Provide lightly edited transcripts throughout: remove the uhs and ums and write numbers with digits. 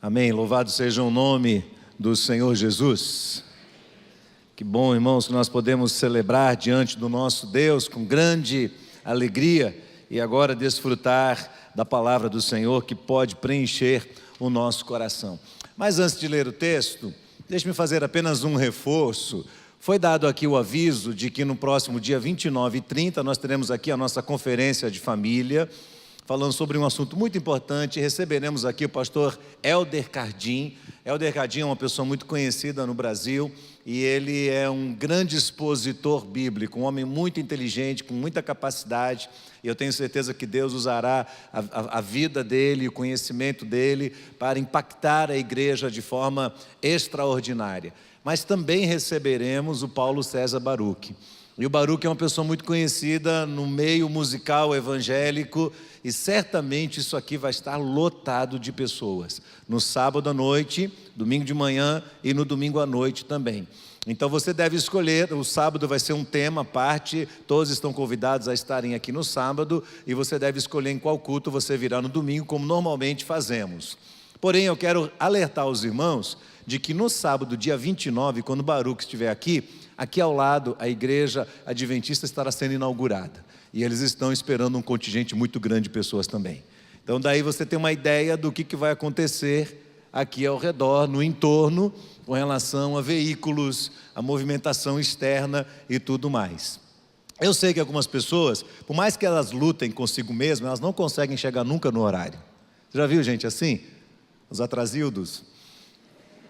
Amém. Louvado seja o nome do Senhor Jesus. Que bom, irmãos, que nós podemos celebrar diante do nosso Deus com grande alegria e agora desfrutar da palavra do Senhor que pode preencher o nosso coração. Mas antes de ler o texto, deixe-me fazer apenas um reforço. Foi dado aqui o aviso de que no próximo dia 29 e 30 nós teremos aqui a nossa conferência de família, falando sobre um assunto muito importante. Receberemos aqui o pastor Elder Cardim. Elder Cardim é uma pessoa muito conhecida no Brasil e ele é um grande expositor bíblico, um homem muito inteligente, com muita capacidade, e eu tenho certeza que Deus usará a vida dele, o conhecimento dele para impactar a igreja de forma extraordinária. Mas também receberemos o Paulo César Baruch. E o Baruch é uma pessoa muito conhecida no meio musical evangélico e certamente isso aqui vai estar lotado de pessoas. No sábado à noite, domingo de manhã e no domingo à noite também. Então você deve escolher, o sábado vai ser um tema à parte, todos estão convidados a estarem aqui no sábado e você deve escolher em qual culto você virá no domingo, como normalmente fazemos. Porém, eu quero alertar os irmãos de que no sábado, dia 29, quando o Baruch estiver aqui ao lado, a igreja adventista estará sendo inaugurada. E eles estão esperando um contingente muito grande de pessoas também. Então daí você tem uma ideia do que vai acontecer aqui ao redor, no entorno, com relação a veículos, a movimentação externa e tudo mais. Eu sei que algumas pessoas, por mais que elas lutem consigo mesmas, elas não conseguem chegar nunca no horário. Você já viu gente assim? Os atrasildos?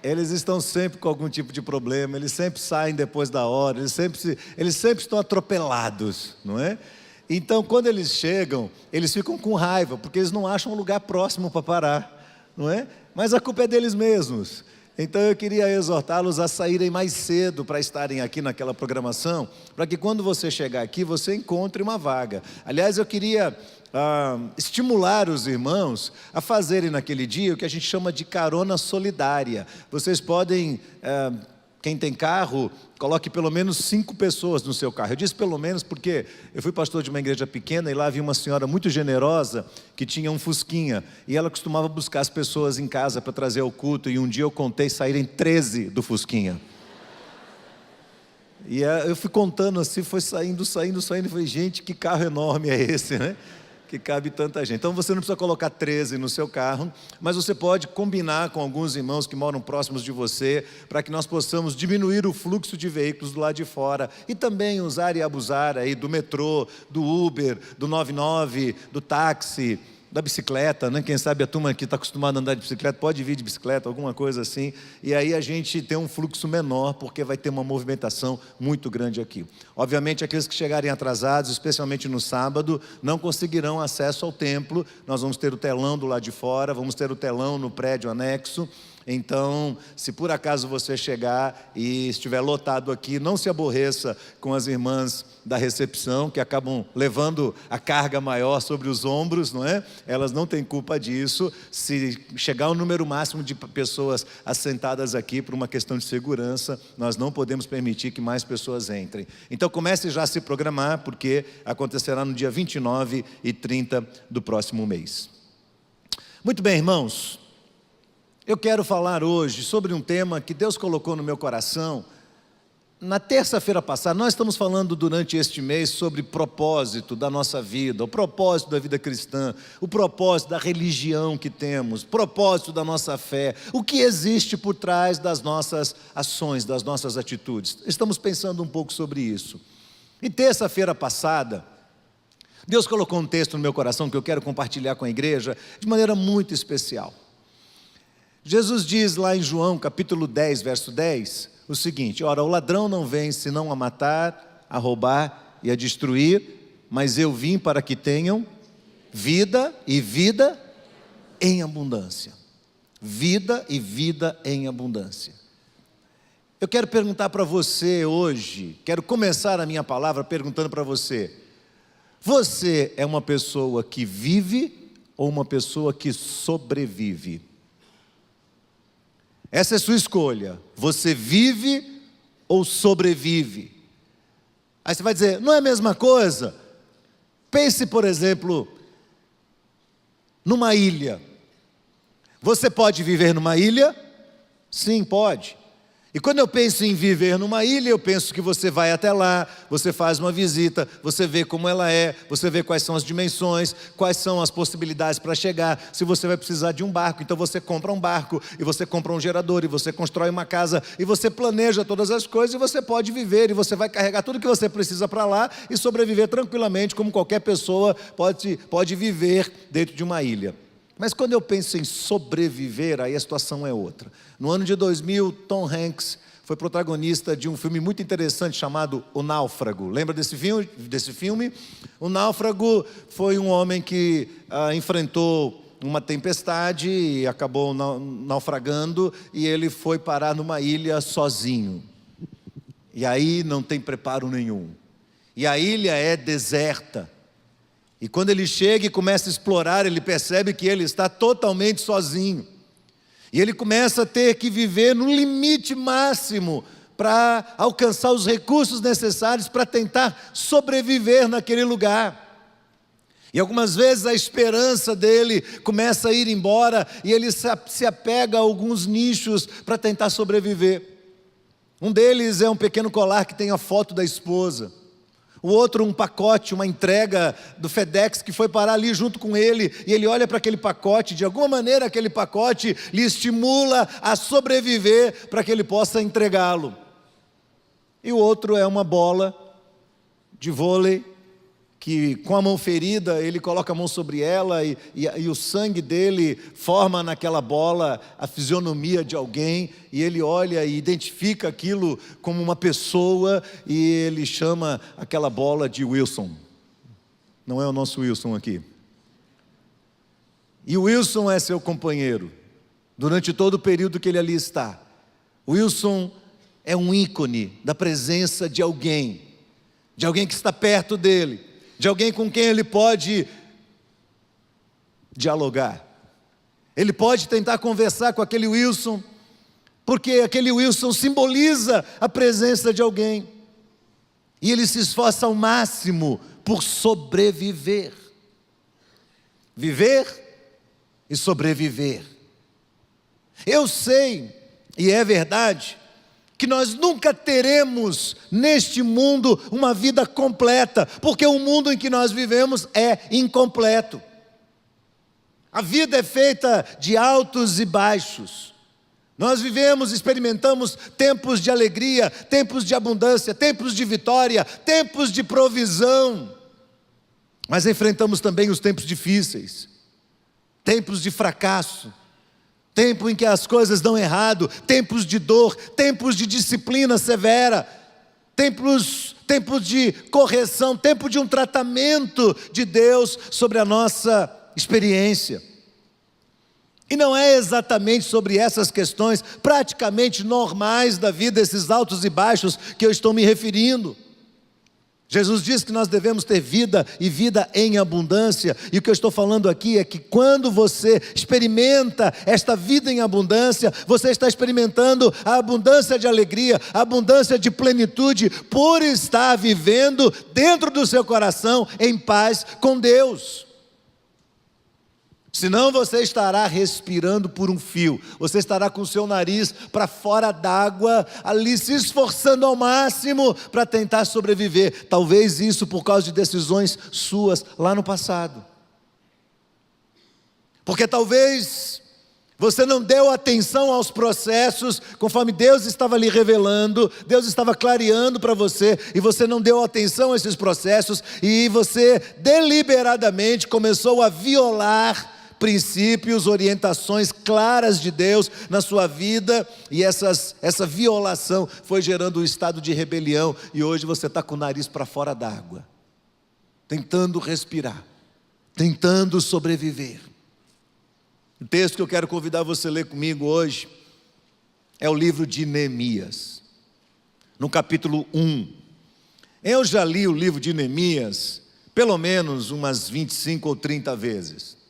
Eles estão sempre com algum tipo de problema, eles sempre saem depois da hora, eles sempre estão atropelados, não é? Então, quando eles chegam, eles ficam com raiva, porque eles não acham um lugar próximo para parar, não é? Mas a culpa é deles mesmos. Então, eu queria exortá-los a saírem mais cedo para estarem aqui naquela programação, para que quando você chegar aqui, você encontre uma vaga. Aliás, eu queria estimular os irmãos a fazerem naquele dia o que a gente chama de carona solidária. Vocês podem, quem tem carro, coloque pelo menos 5 pessoas no seu carro. Eu disse pelo menos porque eu fui pastor de uma igreja pequena e lá havia uma senhora muito generosa que tinha um fusquinha e ela costumava buscar as pessoas em casa para trazer ao culto, e um dia eu contei saírem 13 do fusquinha. E eu fui contando assim, foi saindo, e falei, gente, que carro enorme é esse, né? Que cabe tanta gente. Então você não precisa colocar 13 no seu carro, mas você pode combinar com alguns irmãos que moram próximos de você, para que nós possamos diminuir o fluxo de veículos do lado de fora, e também usar e abusar aí do metrô, do Uber, do 99, do táxi, da bicicleta, né? Quem sabe a turma que está acostumada a andar de bicicleta pode vir de bicicleta, alguma coisa assim, e aí a gente tem um fluxo menor, porque vai ter uma movimentação muito grande aqui. Obviamente aqueles que chegarem atrasados, especialmente no sábado, não conseguirão acesso ao templo. Nós vamos ter o telão do lado de fora, vamos ter o telão no prédio anexo. Então, se por acaso você chegar e estiver lotado aqui, não se aborreça com as irmãs da recepção, que acabam levando a carga maior sobre os ombros, não é? Elas não têm culpa disso. Se chegar o número máximo de pessoas assentadas aqui por uma questão de segurança, nós não podemos permitir que mais pessoas entrem. Então comece já a se programar, porque acontecerá no dia 29 e 30 do próximo mês. Muito bem, irmãos. Eu quero falar hoje sobre um tema que Deus colocou no meu coração. Na terça-feira passada, nós estamos falando durante este mês sobre propósito da nossa vida, o propósito da vida cristã, o propósito da religião que temos, o propósito da nossa fé, o que existe por trás das nossas ações, das nossas atitudes. Estamos pensando um pouco sobre isso. E terça-feira passada, Deus colocou um texto no meu coração que eu quero compartilhar com a igreja de maneira muito especial. Jesus diz lá em João capítulo 10, verso 10, o seguinte: ora, o ladrão não vem senão a matar, a roubar e a destruir, mas eu vim para que tenham vida e vida em abundância. Vida e vida em abundância. Eu quero perguntar para você hoje, quero começar a minha palavra perguntando para você: você é uma pessoa que vive ou uma pessoa que sobrevive? Essa é a sua escolha. Você vive ou sobrevive? Aí você vai dizer, não é a mesma coisa? Pense, por exemplo, numa ilha. Você pode viver numa ilha? Sim, pode. E quando eu penso em viver numa ilha, eu penso que você vai até lá, você faz uma visita, você vê como ela é, você vê quais são as dimensões, quais são as possibilidades para chegar, se você vai precisar de um barco, então você compra um barco, e você compra um gerador, e você constrói uma casa, e você planeja todas as coisas, e você pode viver, e você vai carregar tudo que você precisa para lá, e sobreviver tranquilamente, como qualquer pessoa pode viver dentro de uma ilha. Mas quando eu penso em sobreviver, aí a situação é outra. No ano de 2000, Tom Hanks foi protagonista de um filme muito interessante chamado O Náufrago. Lembra desse filme? O Náufrago foi um homem que enfrentou uma tempestade e acabou naufragando, e ele foi parar numa ilha sozinho. E aí não tem preparo nenhum. E a ilha é deserta. E quando ele chega e começa a explorar, ele percebe que ele está totalmente sozinho. E ele começa a ter que viver no limite máximo para alcançar os recursos necessários para tentar sobreviver naquele lugar. E algumas vezes a esperança dele começa a ir embora e ele se apega a alguns nichos para tentar sobreviver. Um deles é um pequeno colar que tem a foto da esposa. O outro, um pacote, uma entrega do FedEx que foi parar ali junto com ele, e ele olha para aquele pacote, de alguma maneira aquele pacote lhe estimula a sobreviver para que ele possa entregá-lo. E o outro é uma bola de vôlei, que com a mão ferida, ele coloca a mão sobre ela e o sangue dele forma naquela bola a fisionomia de alguém, e ele olha e identifica aquilo como uma pessoa, e ele chama aquela bola de Wilson. Não é o nosso Wilson aqui. E o Wilson é seu companheiro, durante todo o período que ele ali está. Wilson é um ícone da presença de alguém que está perto dele, de alguém com quem ele pode dialogar. Ele pode tentar conversar com aquele Wilson, porque aquele Wilson simboliza a presença de alguém. E ele se esforça ao máximo por sobreviver. Viver e sobreviver. Eu sei, e é verdade, que nós nunca teremos neste mundo uma vida completa, porque o mundo em que nós vivemos é incompleto. A vida é feita de altos e baixos. Nós vivemos, experimentamos tempos de alegria, tempos de abundância, tempos de vitória, tempos de provisão. Mas enfrentamos também os tempos difíceis, tempos de fracasso, tempo em que as coisas dão errado, tempos de dor, tempos de disciplina severa, tempos de correção, tempo de um tratamento de Deus sobre a nossa experiência. E não é exatamente sobre essas questões praticamente normais da vida, esses altos e baixos, que eu estou me referindo. Jesus diz que nós devemos ter vida e vida em abundância, e o que eu estou falando aqui é que quando você experimenta esta vida em abundância, você está experimentando a abundância de alegria, a abundância de plenitude, por estar vivendo dentro do seu coração em paz com Deus. Senão você estará respirando por um fio, você estará com o seu nariz para fora d'água, ali se esforçando ao máximo para tentar sobreviver. Talvez isso por causa de decisões suas lá no passado. Porque talvez você não deu atenção aos processos, conforme Deus estava lhe revelando, Deus estava clareando para você, e você não deu atenção a esses processos, e você deliberadamente começou a violar princípios, orientações claras de Deus na sua vida, e essa violação foi gerando um estado de rebelião, e hoje você está com o nariz para fora d'água, tentando respirar, tentando sobreviver. O texto que eu quero convidar você a ler comigo hoje é o livro de Neemias, no capítulo 1. Eu já li o livro de Neemias pelo menos umas 25 ou 30 vezes.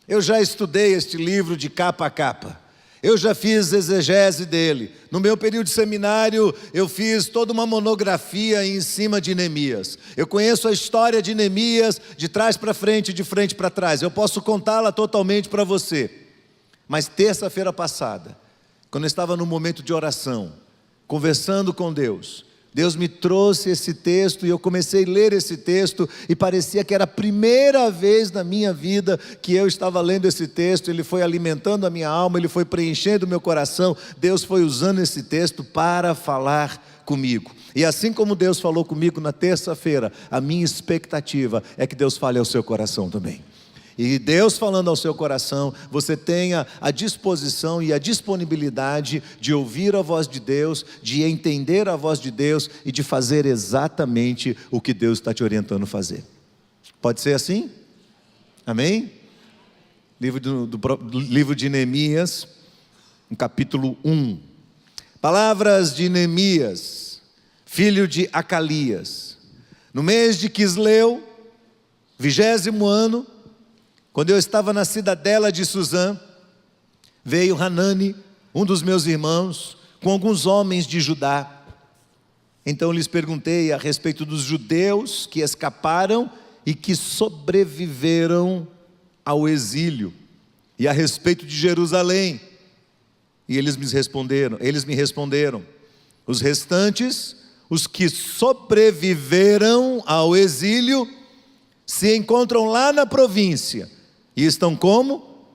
Eu já estudei este livro de capa a capa. Eu já fiz exegese dele. No meu período de seminário, eu fiz toda uma monografia em cima de Neemias. Eu conheço a história de Neemias de trás para frente, de frente para trás. Eu posso contá-la totalmente para você. Mas terça-feira passada, quando eu estava no momento de oração, conversando com Deus, Deus me trouxe esse texto e eu comecei a ler esse texto e parecia que era a primeira vez na minha vida que eu estava lendo esse texto. Ele foi alimentando a minha alma, ele foi preenchendo o meu coração. Deus foi usando esse texto para falar comigo. E assim como Deus falou comigo na terça-feira, a minha expectativa é que Deus fale ao seu coração também. E Deus falando ao seu coração, você tenha a disposição e a disponibilidade de ouvir a voz de Deus, de entender a voz de Deus e de fazer exatamente o que Deus está te orientando a fazer. Pode ser assim? Amém? Livro de Neemias, no capítulo 1. Palavras de Neemias, filho de Acalias. No mês de Quisleu, 20º ano, quando eu estava na cidadela de Suzã, veio Hanani, um dos meus irmãos, com alguns homens de Judá. Então lhes perguntei a respeito dos judeus que escaparam e que sobreviveram ao exílio, e a respeito de Jerusalém. E eles me responderam, os restantes, os que sobreviveram ao exílio, se encontram lá na província, e estão como?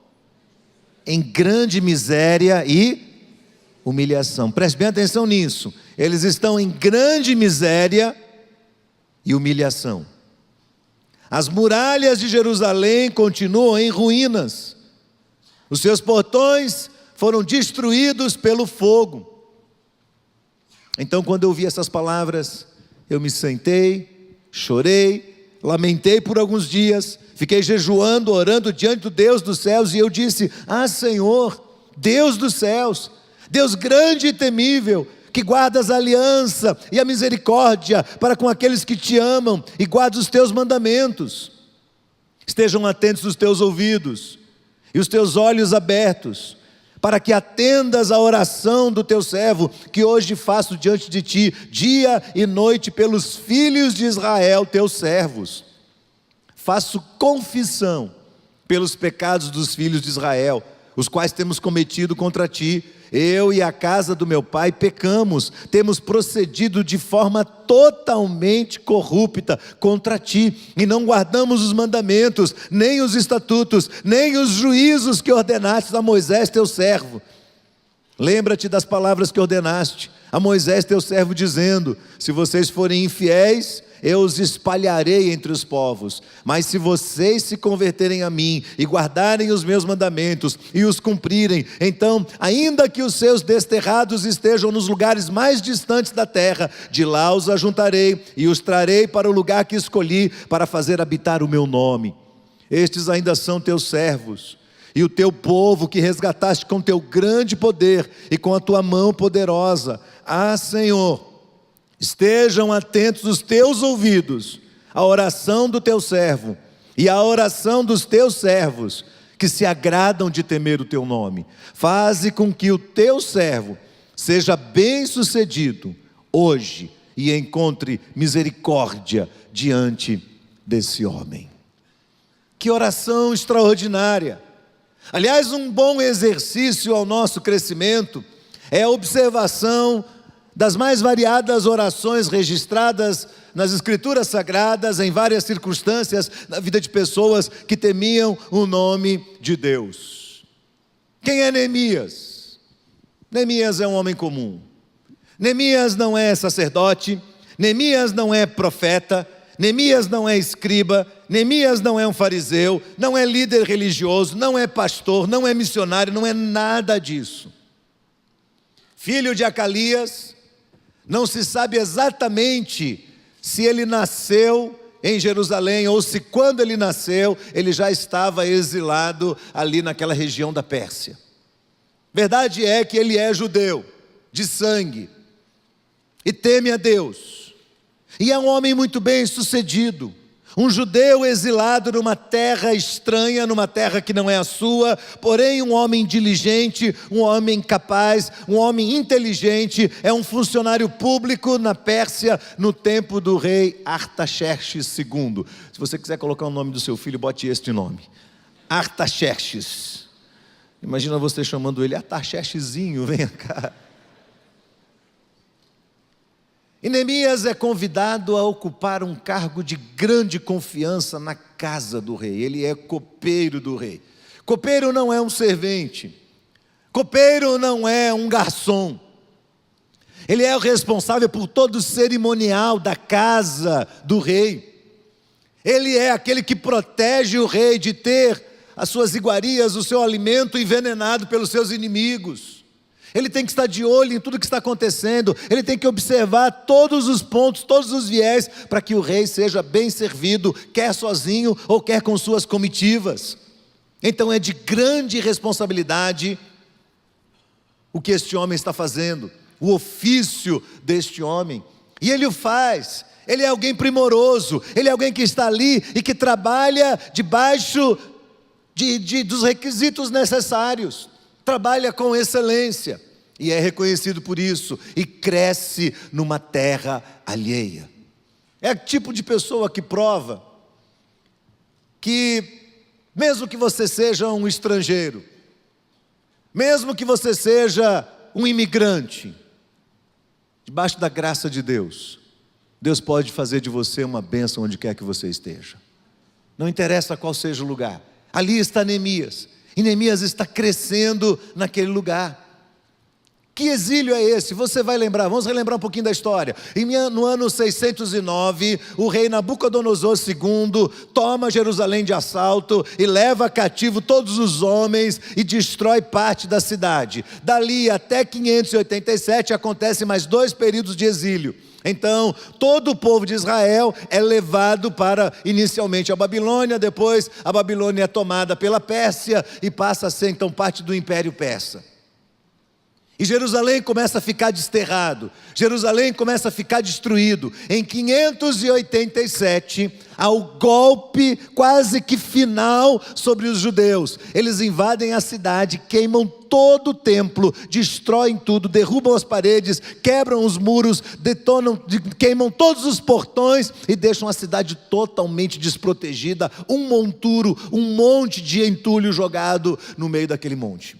Em grande miséria e humilhação. Preste bem atenção nisso. Eles estão em grande miséria e humilhação. As muralhas de Jerusalém continuam em ruínas. Os seus portões foram destruídos pelo fogo. Então, quando eu ouvi essas palavras, eu me sentei, chorei, lamentei por alguns dias, fiquei jejuando, orando diante do Deus dos céus, e eu disse: Senhor, Deus dos céus, Deus grande e temível, que guardas a aliança e a misericórdia para com aqueles que te amam e guardas os teus mandamentos, estejam atentos os teus ouvidos e os teus olhos abertos, para que atendas a oração do teu servo, que hoje faço diante de ti, dia e noite, pelos filhos de Israel, teus servos. Faço confissão pelos pecados dos filhos de Israel, os quais temos cometido contra ti. Eu e a casa do meu pai pecamos, temos procedido de forma totalmente corrupta contra ti, e não guardamos os mandamentos, nem os estatutos, nem os juízos que ordenaste a Moisés teu servo. Lembra-te das palavras que ordenaste a Moisés teu servo, dizendo: se vocês forem infiéis, eu os espalharei entre os povos, mas se vocês se converterem a mim, e guardarem os meus mandamentos, e os cumprirem, então, ainda que os seus desterrados estejam nos lugares mais distantes da terra, de lá os ajuntarei, e os trarei para o lugar que escolhi, para fazer habitar o meu nome. Estes ainda são teus servos, e o teu povo que resgataste com teu grande poder, e com a tua mão poderosa. Senhor, estejam atentos os teus ouvidos à oração do teu servo e à oração dos teus servos, que se agradam de temer o teu nome. Faze com que o teu servo seja bem-sucedido hoje e encontre misericórdia diante desse homem. Que oração extraordinária! Aliás, um bom exercício ao nosso crescimento é a observação das mais variadas orações registradas nas Escrituras Sagradas, em várias circunstâncias, na vida de pessoas que temiam o nome de Deus. Quem é Neemias? Neemias é um homem comum. Neemias não é sacerdote, Neemias não é profeta, Neemias não é escriba, Neemias não é um fariseu, não é líder religioso, não é pastor, não é missionário, não é nada disso. Filho de Acalias, não se sabe exatamente se ele nasceu em Jerusalém, ou se quando ele nasceu, ele já estava exilado ali naquela região da Pérsia. Verdade é que ele é judeu, de sangue, e teme a Deus, e é um homem muito bem sucedido, um judeu exilado numa terra estranha, numa terra que não é a sua, porém um homem diligente, um homem capaz, um homem inteligente, é um funcionário público na Pérsia, no tempo do rei Artaxerxes II. Se você quiser colocar o nome do seu filho, bote este nome, Artaxerxes. Imagina você chamando ele, Artaxerxezinho, vem cá. E Neemias é convidado a ocupar um cargo de grande confiança na casa do rei. Ele é copeiro do rei. Copeiro não é um servente. Copeiro não é um garçom. Ele é o responsável por todo o cerimonial da casa do rei. Ele é aquele que protege o rei de ter as suas iguarias, o seu alimento envenenado pelos seus inimigos. Ele tem que estar de olho em tudo que está acontecendo. Ele tem que observar todos os pontos, todos os viés, para que o rei seja bem servido, quer sozinho ou quer com suas comitivas. Então é de grande responsabilidade o que este homem está fazendo, o ofício deste homem. E ele o faz. Ele é alguém primoroso, ele é alguém que está ali e que trabalha debaixo dos requisitos necessários. Trabalha com excelência e é reconhecido por isso e cresce numa terra alheia. É o tipo de pessoa que prova que mesmo que você seja um estrangeiro, mesmo que você seja um imigrante, debaixo da graça de Deus, Deus pode fazer de você uma bênção onde quer que você esteja. Não interessa qual seja o lugar. Ali está Neemias. E Neemias está crescendo naquele lugar. Que exílio é esse? Você vai lembrar, vamos relembrar um pouquinho da história. No ano 609, o rei Nabucodonosor II toma Jerusalém de assalto e leva cativo todos os homens e destrói parte da cidade. Dali até 587 acontecem mais 2 períodos de exílio. Então, todo o povo de Israel é levado para, inicialmente, a Babilônia, depois a Babilônia é tomada pela Pérsia e passa a ser, então, parte do Império Persa. E Jerusalém começa a ficar desterrado, Jerusalém começa a ficar destruído. Em 587, há o golpe quase que final sobre os judeus. Eles invadem a cidade, queimam todo o templo, destroem tudo, derrubam as paredes, quebram os muros, detonam, queimam todos os portões e deixam a cidade totalmente desprotegida. Um monturo, um monte de entulho jogado no meio daquele monte.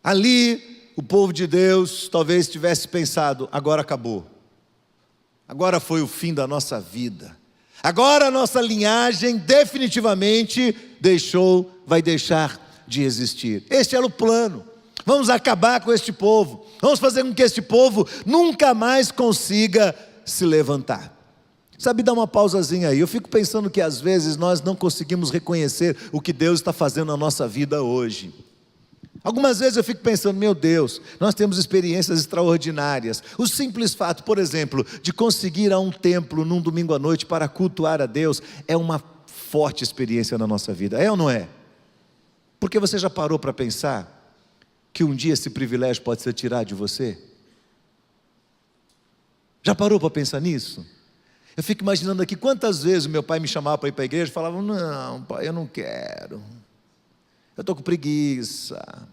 Ali, o povo de Deus talvez tivesse pensado, agora acabou. Agora foi o fim da nossa vida. Agora a nossa linhagem definitivamente vai deixar de existir. Este era o plano. Vamos acabar com este povo. Vamos fazer com que este povo nunca mais consiga se levantar. Sabe, dá uma pausazinha aí. Eu fico pensando que às vezes nós não conseguimos reconhecer o que Deus está fazendo na nossa vida hoje. Algumas vezes eu fico pensando, meu Deus, nós temos experiências extraordinárias. O simples fato, por exemplo, de conseguir ir a um templo num domingo à noite para cultuar a Deus, é uma forte experiência na nossa vida, é ou não é? Porque você já parou para pensar que um dia esse privilégio pode ser tirado de você? Já parou para pensar nisso? Eu fico imaginando aqui quantas vezes meu pai me chamava para ir para a igreja e falava, não pai, eu não quero, eu estou com preguiça.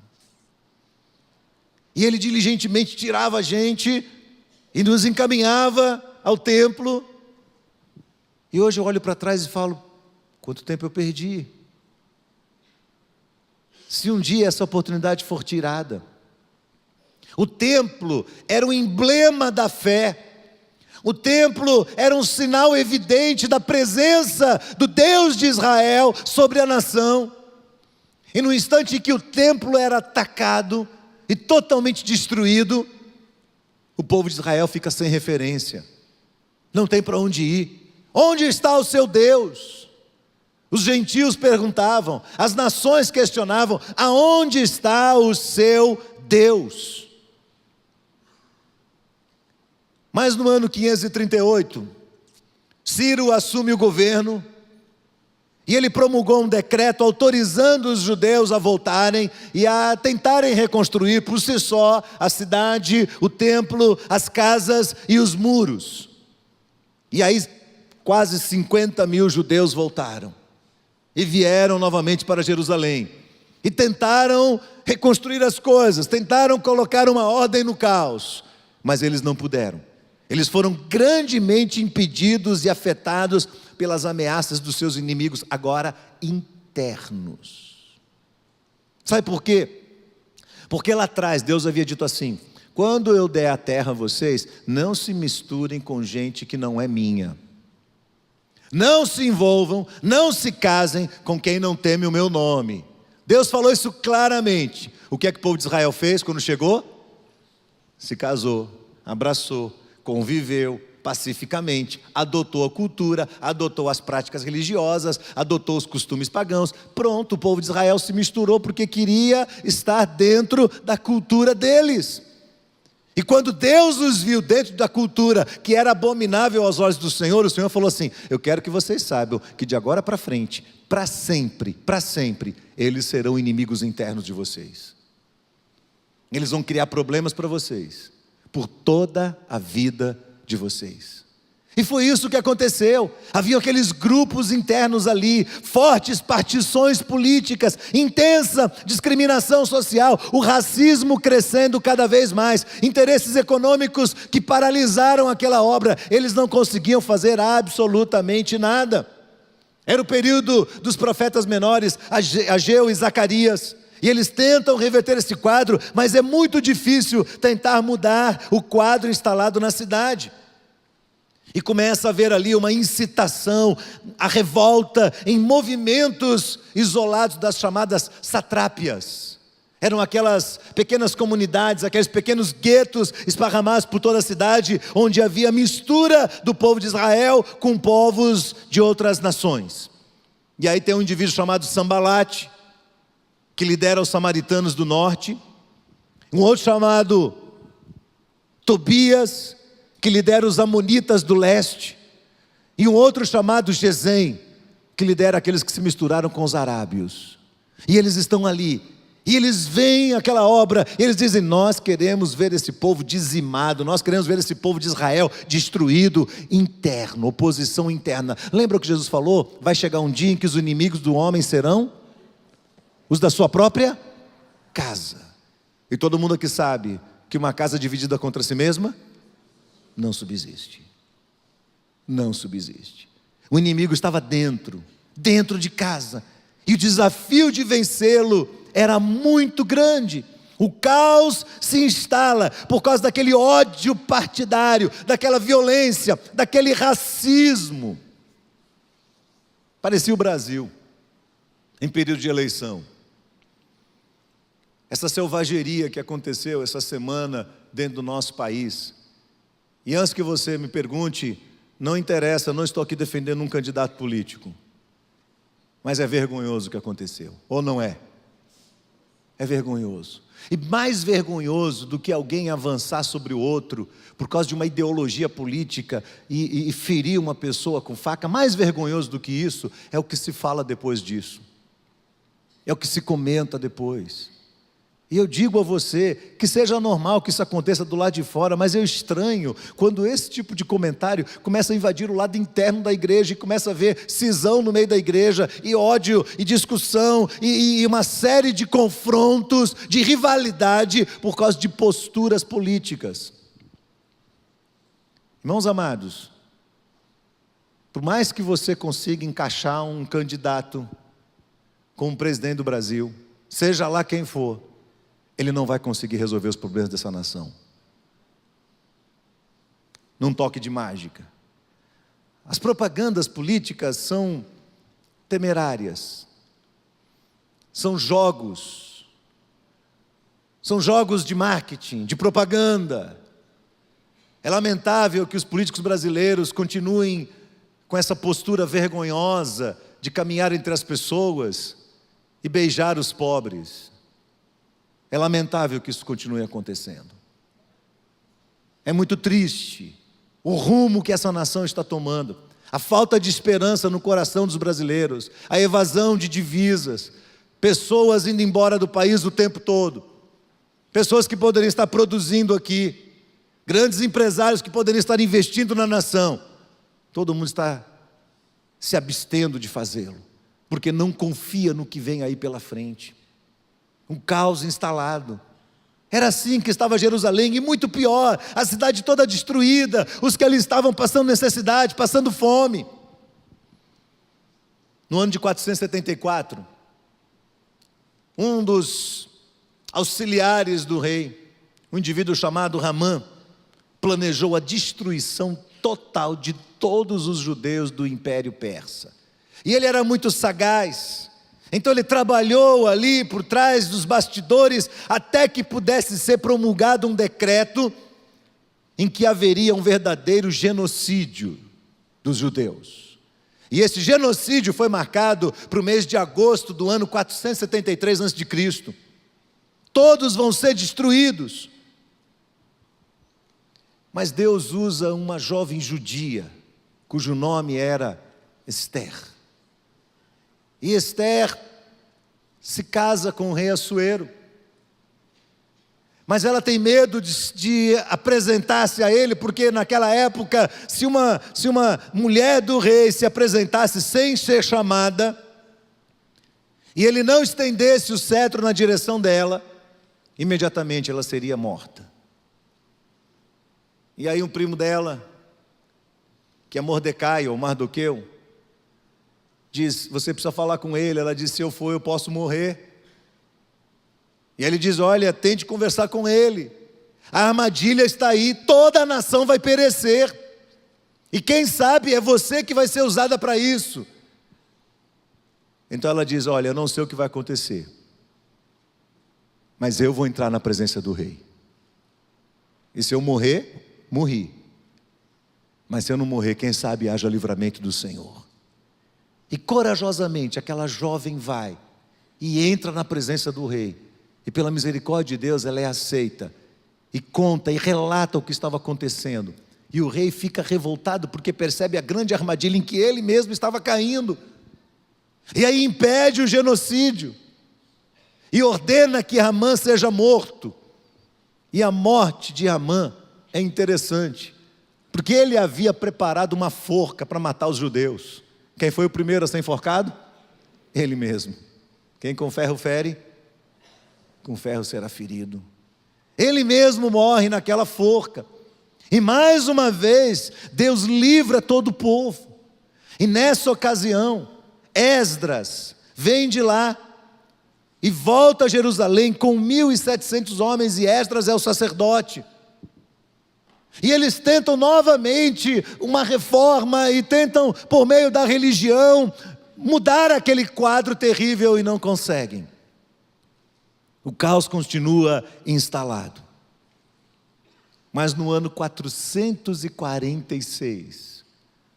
E ele diligentemente tirava a gente e nos encaminhava ao templo. E hoje eu olho para trás e falo, quanto tempo eu perdi. Se um dia essa oportunidade for tirada. O templo era um emblema da fé. O templo era um sinal evidente da presença do Deus de Israel sobre a nação. E no instante em que o templo era atacado e totalmente destruído, o povo de Israel fica sem referência, não tem para onde ir. Onde está o seu Deus? Os gentios perguntavam, as nações questionavam, aonde está o seu Deus? Mas no ano 538, Ciro assume o governo, e ele promulgou um decreto autorizando os judeus a voltarem e a tentarem reconstruir por si só a cidade, o templo, as casas e os muros. E aí quase 50 mil judeus voltaram e vieram novamente para Jerusalém. E tentaram reconstruir as coisas, tentaram colocar uma ordem no caos, mas eles não puderam. Eles foram grandemente impedidos e afetados pelas ameaças dos seus inimigos, agora internos. Sabe por quê? Porque lá atrás Deus havia dito assim: quando eu der a terra a vocês, não se misturem com gente que não é minha. Não se envolvam, não se casem com quem não teme o meu nome. Deus falou isso claramente. O que é que o povo de Israel fez quando chegou? Se casou, abraçou, conviveu pacificamente, adotou a cultura, adotou as práticas religiosas, adotou os costumes pagãos. Pronto, o povo de Israel se misturou porque queria estar dentro da cultura deles. E quando Deus os viu dentro da cultura que era abominável aos olhos do Senhor, o Senhor falou assim: eu quero que vocês saibam que de agora para frente, para sempre, eles serão inimigos internos de vocês. Eles vão criar problemas para vocês, por toda a vida de vocês. E foi isso que aconteceu. Havia aqueles grupos internos ali, fortes partições políticas, intensa discriminação social, o racismo crescendo cada vez mais, interesses econômicos que paralisaram aquela obra. Eles não conseguiam fazer absolutamente nada. Era o período dos profetas menores, Ageu e Zacarias, e eles tentam reverter esse quadro, mas é muito difícil tentar mudar o quadro instalado na cidade. E começa a haver ali uma incitação, a revolta em movimentos isolados das chamadas satrápias. Eram aquelas pequenas comunidades, aqueles pequenos guetos esparramados por toda a cidade, onde havia mistura do povo de Israel com povos de outras nações. E aí tem um indivíduo chamado Sambalate, que lidera os samaritanos do norte, um outro chamado Tobias, que lidera os amonitas do leste, e um outro chamado Gesem, que lidera aqueles que se misturaram com os arábios. E eles estão ali, e eles veem aquela obra, e eles dizem: nós queremos ver esse povo dizimado, nós queremos ver esse povo de Israel destruído. Interno, oposição interna. Lembra o que Jesus falou? Vai chegar um dia em que os inimigos do homem serão os da sua própria casa. E todo mundo aqui sabe que uma casa dividida contra si mesma não subsiste. Não subsiste. O inimigo estava dentro de casa, e o desafio de vencê-lo era muito grande. O caos se instala por causa daquele ódio partidário, daquela violência, daquele racismo. Parecia o Brasil em período de eleição. Essa selvageria que aconteceu essa semana dentro do nosso país. E antes que você me pergunte, não interessa, não estou aqui defendendo um candidato político. Mas é vergonhoso o que aconteceu, ou não é? É vergonhoso. E mais vergonhoso do que alguém avançar sobre o outro por causa de uma ideologia política e ferir uma pessoa com faca, mais vergonhoso do que isso é o que se fala depois disso. É o que se comenta depois. E eu digo a você que seja normal que isso aconteça do lado de fora, mas eu estranho quando esse tipo de comentário começa a invadir o lado interno da igreja e começa a ver cisão no meio da igreja, e ódio, e discussão, e uma série de confrontos, de rivalidade por causa de posturas políticas. Irmãos amados, por mais que você consiga encaixar um candidato como presidente do Brasil, seja lá quem for, ele não vai conseguir resolver os problemas dessa nação. Num toque de mágica. As propagandas políticas são temerárias. São jogos de marketing, de propaganda. É lamentável que os políticos brasileiros continuem com essa postura vergonhosa de caminhar entre as pessoas e beijar os pobres. É lamentável que isso continue acontecendo. É muito triste o rumo que essa nação está tomando, a falta de esperança no coração dos brasileiros, a evasão de divisas, pessoas indo embora do país o tempo todo, pessoas que poderiam estar produzindo aqui, grandes empresários que poderiam estar investindo na nação. Todo mundo está se abstendo de fazê-lo, porque não confia no que vem aí pela frente. Um caos instalado. Era assim que estava Jerusalém, e muito pior, a cidade toda destruída, os que ali estavam passando necessidade, passando fome. No ano de 474, um dos auxiliares do rei, um indivíduo chamado Ramã, planejou a destruição total de todos os judeus do Império Persa. E ele era muito sagaz, então ele trabalhou ali por trás dos bastidores, até que pudesse ser promulgado um decreto em que haveria um verdadeiro genocídio dos judeus. E esse genocídio foi marcado para o mês de agosto do ano 473 a.C. Todos vão ser destruídos. Mas Deus usa uma jovem judia, cujo nome era Ester. E Ester se casa com o rei Assuero. Mas ela tem medo de apresentar-se a ele, porque naquela época, se uma mulher do rei se apresentasse sem ser chamada, e ele não estendesse o cetro na direção dela, imediatamente ela seria morta. E aí um primo dela, que é Mordecai ou Mardoqueu, diz: você precisa falar com ele. Ela diz: se eu for eu posso morrer. E ele diz: olha, tente conversar com ele, a armadilha está aí, toda a nação vai perecer, e quem sabe é você que vai ser usada para isso. Então ela diz: olha, eu não sei o que vai acontecer, mas eu vou entrar na presença do rei, e se eu morrer, morri, mas se eu não morrer, quem sabe haja livramento do Senhor. E corajosamente aquela jovem vai e entra na presença do rei, e pela misericórdia de Deus ela é aceita, e conta e relata o que estava acontecendo, e o rei fica revoltado, porque percebe a grande armadilha em que ele mesmo estava caindo, e aí impede o genocídio, e ordena que Ramã seja morto. E a morte de Ramã é interessante, porque ele havia preparado uma forca para matar os judeus. Quem foi o primeiro a ser enforcado? Ele mesmo. Quem com ferro fere, com ferro será ferido. Ele mesmo morre naquela forca. E mais uma vez, Deus livra todo o povo. E nessa ocasião, Esdras vem de lá e volta a Jerusalém com 1.700 homens, e Esdras é o sacerdote. E eles tentam novamente uma reforma, e tentam, por meio da religião, mudar aquele quadro terrível, e não conseguem. O caos continua instalado. Mas no ano 446,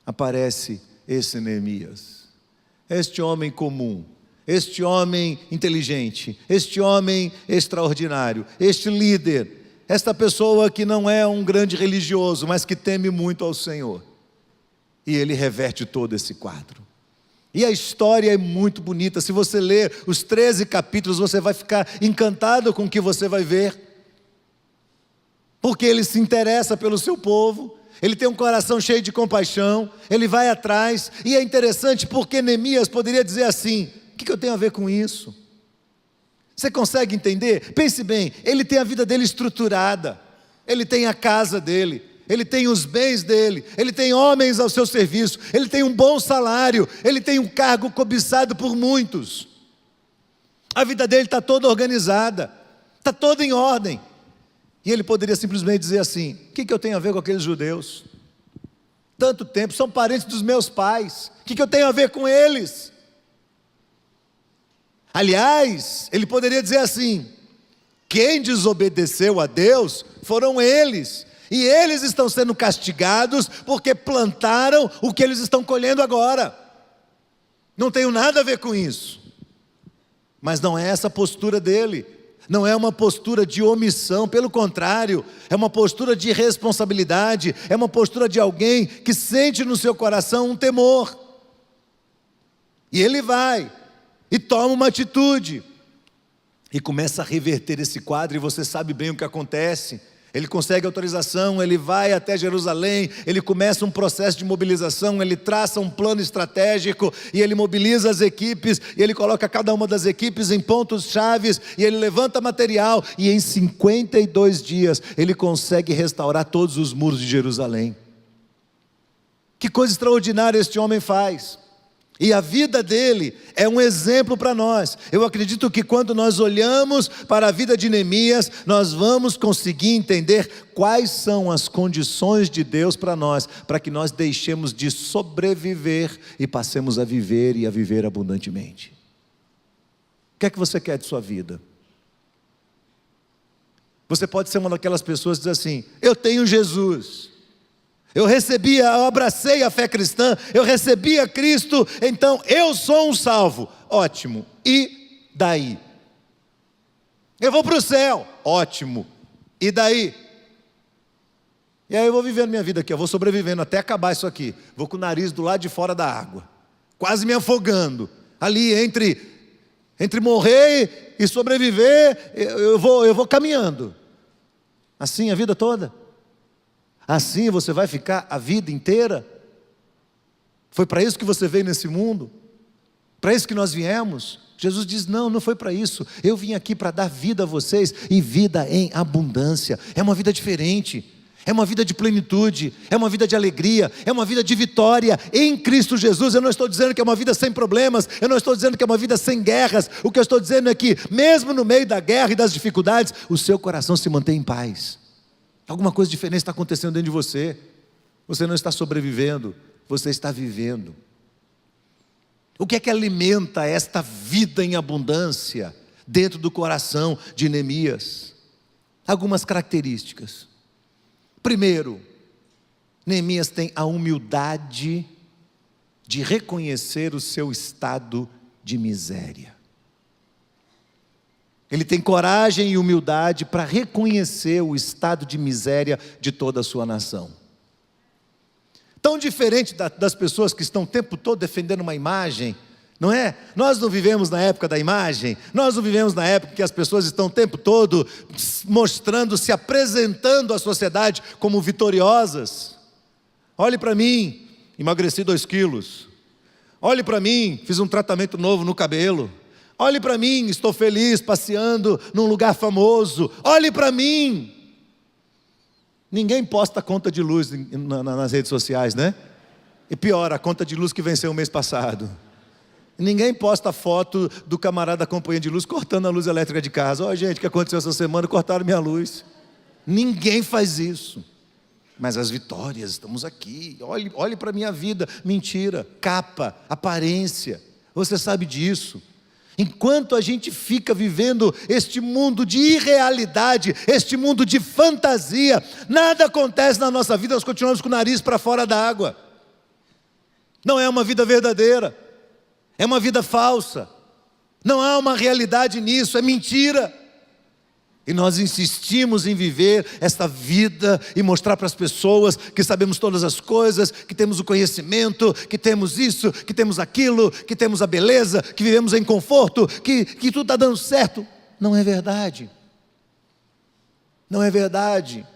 aparece esse Neemias, este homem comum, este homem inteligente, este homem extraordinário, este líder, esta pessoa que não é um grande religioso, mas que teme muito ao Senhor. E ele reverte todo esse quadro. E a história é muito bonita. Se você ler os 13 capítulos, você vai ficar encantado com o que você vai ver. Porque ele se interessa pelo seu povo, ele tem um coração cheio de compaixão, ele vai atrás. E é interessante porque Neemias poderia dizer assim: o que eu tenho a ver com isso? Você consegue entender? Pense bem, ele tem a vida dele estruturada, ele tem a casa dele, ele tem os bens dele, ele tem homens ao seu serviço, ele tem um bom salário, ele tem um cargo cobiçado por muitos. A vida dele está toda organizada, está toda em ordem. E ele poderia simplesmente dizer assim: o que eu tenho a ver com aqueles judeus? Tanto tempo, são parentes dos meus pais, o que eu tenho a ver com eles? Aliás, ele poderia dizer assim: quem desobedeceu a Deus foram eles, e eles estão sendo castigados porque plantaram o que eles estão colhendo agora. Não tenho nada a ver com isso. Mas não é essa a postura dele, não é uma postura de omissão, pelo contrário, é uma postura de responsabilidade, é uma postura de alguém que sente no seu coração um temor. E ele vai e toma uma atitude, e começa a reverter esse quadro, e você sabe bem o que acontece. Ele consegue autorização, ele vai até Jerusalém, ele começa um processo de mobilização, ele traça um plano estratégico, e ele mobiliza as equipes, e ele coloca cada uma das equipes em pontos chaves, e ele levanta material, e em 52 dias, ele consegue restaurar todos os muros de Jerusalém. Que coisa extraordinária este homem faz! E a vida dele é um exemplo para nós. Eu acredito que quando nós olhamos para a vida de Neemias, nós vamos conseguir entender quais são as condições de Deus para nós, para que nós deixemos de sobreviver e passemos a viver e a viver abundantemente. O que é que você quer de sua vida? Você pode ser uma daquelas pessoas que diz assim: eu tenho Jesus. Eu abracei a fé cristã, eu recebi a Cristo, então eu sou um salvo. Ótimo. E daí? Eu vou para o céu. Ótimo. E daí? E aí eu vou vivendo minha vida aqui, eu vou sobrevivendo até acabar isso aqui. Vou com o nariz do lado de fora da água, quase me afogando. Ali entre morrer e sobreviver, eu vou caminhando. Assim a vida toda? Assim você vai ficar a vida inteira? Foi para isso que você veio nesse mundo? Para isso que nós viemos? Jesus diz: não foi para isso. Eu vim aqui para dar vida a vocês, e vida em abundância. É uma vida diferente, é uma vida de plenitude, é uma vida de alegria, é uma vida de vitória em Cristo Jesus. Eu não estou dizendo que é uma vida sem problemas, eu não estou dizendo que é uma vida sem guerras. O que eu estou dizendo é que mesmo no meio da guerra e das dificuldades, o seu coração se mantém em paz. Alguma coisa diferente está acontecendo dentro de você. Você não está sobrevivendo, você está vivendo. O que é que alimenta esta vida em abundância dentro do coração de Neemias? Algumas características. Primeiro, Neemias tem a humildade de reconhecer o seu estado de miséria. Ele tem coragem e humildade para reconhecer o estado de miséria de toda a sua nação. Tão diferente das pessoas que estão o tempo todo defendendo uma imagem, não é? Nós não vivemos na época da imagem, nós não vivemos na época que as pessoas estão o tempo todo mostrando, se apresentando à sociedade como vitoriosas. Olhe para mim, emagreci 2 quilos. Olhe para mim, fiz um tratamento novo no cabelo. Olhe para mim, estou feliz passeando num lugar famoso. Olhe para mim. Ninguém posta conta de luz nas redes sociais, né? E pior, a conta de luz que venceu o mês passado. Ninguém posta foto do camarada da companhia de luz cortando a luz elétrica de casa. Ó, gente, o que aconteceu essa semana? Cortaram minha luz. Ninguém faz isso. Mas as vitórias, estamos aqui. Olhe para a minha vida. Mentira, capa, aparência. Você sabe disso. Enquanto a gente fica vivendo este mundo de irrealidade, este mundo de fantasia, nada acontece na nossa vida, nós continuamos com o nariz para fora da água. Não é uma vida verdadeira, é uma vida falsa, não há uma realidade nisso, é mentira. E nós insistimos em viver esta vida e mostrar para as pessoas que sabemos todas as coisas, que temos o conhecimento, que temos isso, que temos aquilo, que temos a beleza, que vivemos em conforto, que tudo está dando certo. Não é verdade. Não é verdade.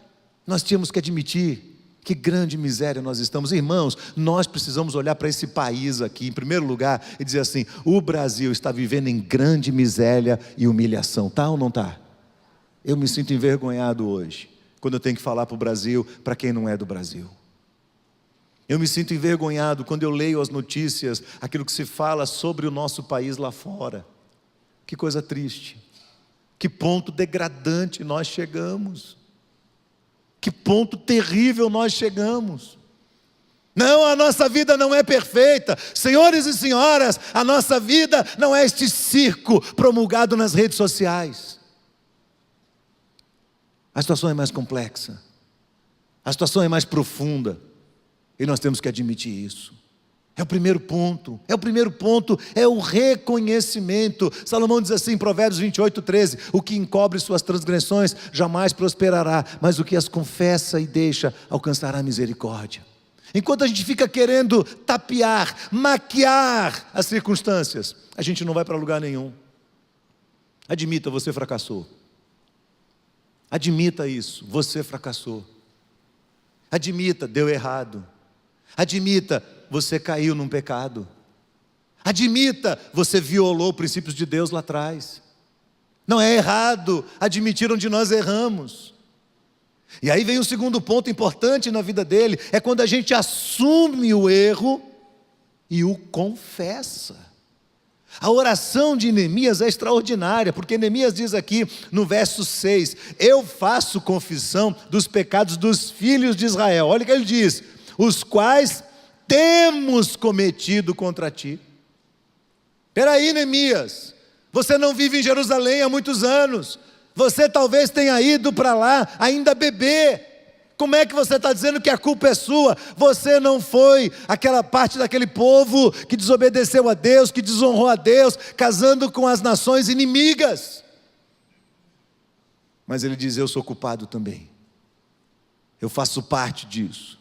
Nós tínhamos que admitir que grande miséria nós estamos. Irmãos, nós precisamos olhar para esse país aqui, em primeiro lugar, e dizer assim: o Brasil está vivendo em grande miséria e humilhação. Está ou não está? Eu me sinto envergonhado hoje, quando eu tenho que falar para o Brasil, para quem não é do Brasil. Eu me sinto envergonhado quando eu leio as notícias, aquilo que se fala sobre o nosso país lá fora. Que coisa triste. Que ponto degradante nós chegamos. Que ponto terrível nós chegamos. Não, a nossa vida não é perfeita. Senhores e senhoras, a nossa vida não é este circo promulgado nas redes sociais. A situação é mais complexa, a situação é mais profunda, e nós temos que admitir isso. É o primeiro ponto, é o reconhecimento. Salomão diz assim em Provérbios 28:13: o que encobre suas transgressões jamais prosperará, mas o que as confessa e deixa alcançará misericórdia. Enquanto a gente fica querendo tapear, maquiar as circunstâncias, a gente não vai para lugar nenhum. Admita, você fracassou. Admita isso, você fracassou. Admita, deu errado. Admita, você caiu num pecado. Admita, você violou princípios de Deus lá atrás. Não é errado admitir onde nós erramos. E aí vem o segundo ponto importante na vida dele, é quando a gente assume o erro e o confessa. A oração de Neemias é extraordinária, porque Neemias diz aqui no verso 6, eu faço confissão dos pecados dos filhos de Israel. Olha o que ele diz, os quais temos cometido contra ti. Espera aí, Neemias, você não vive em Jerusalém há muitos anos, você talvez tenha ido para lá ainda bebê. Como é que você está dizendo que a culpa é sua? Você não foi aquela parte daquele povo que desobedeceu a Deus, que desonrou a Deus, casando com as nações inimigas. Mas ele diz, eu sou culpado também. Eu faço parte disso.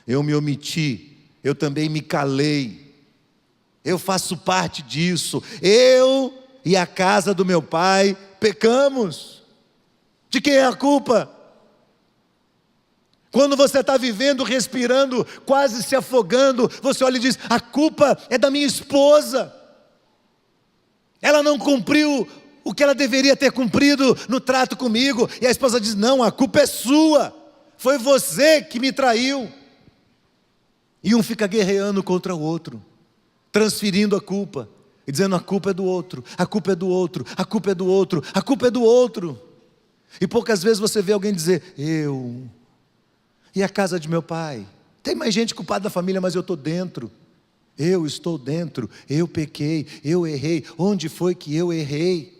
Eu me omiti, eu também me calei. Eu faço parte disso. Eu e a casa do meu pai pecamos. De quem é a culpa? Quando você está vivendo, respirando, quase se afogando, você olha e diz, a culpa é da minha esposa. Ela não cumpriu o que ela deveria ter cumprido no trato comigo. E a esposa diz, não, a culpa é sua. Foi você que me traiu. E um fica guerreando contra o outro, transferindo a culpa, e dizendo a culpa é do outro, a culpa é do outro, a culpa é do outro, a culpa é do outro. E poucas vezes você vê alguém dizer, eu... E a casa de meu pai? Tem mais gente culpada da família, mas eu estou dentro. Eu estou dentro, eu pequei, eu errei. Onde foi que eu errei?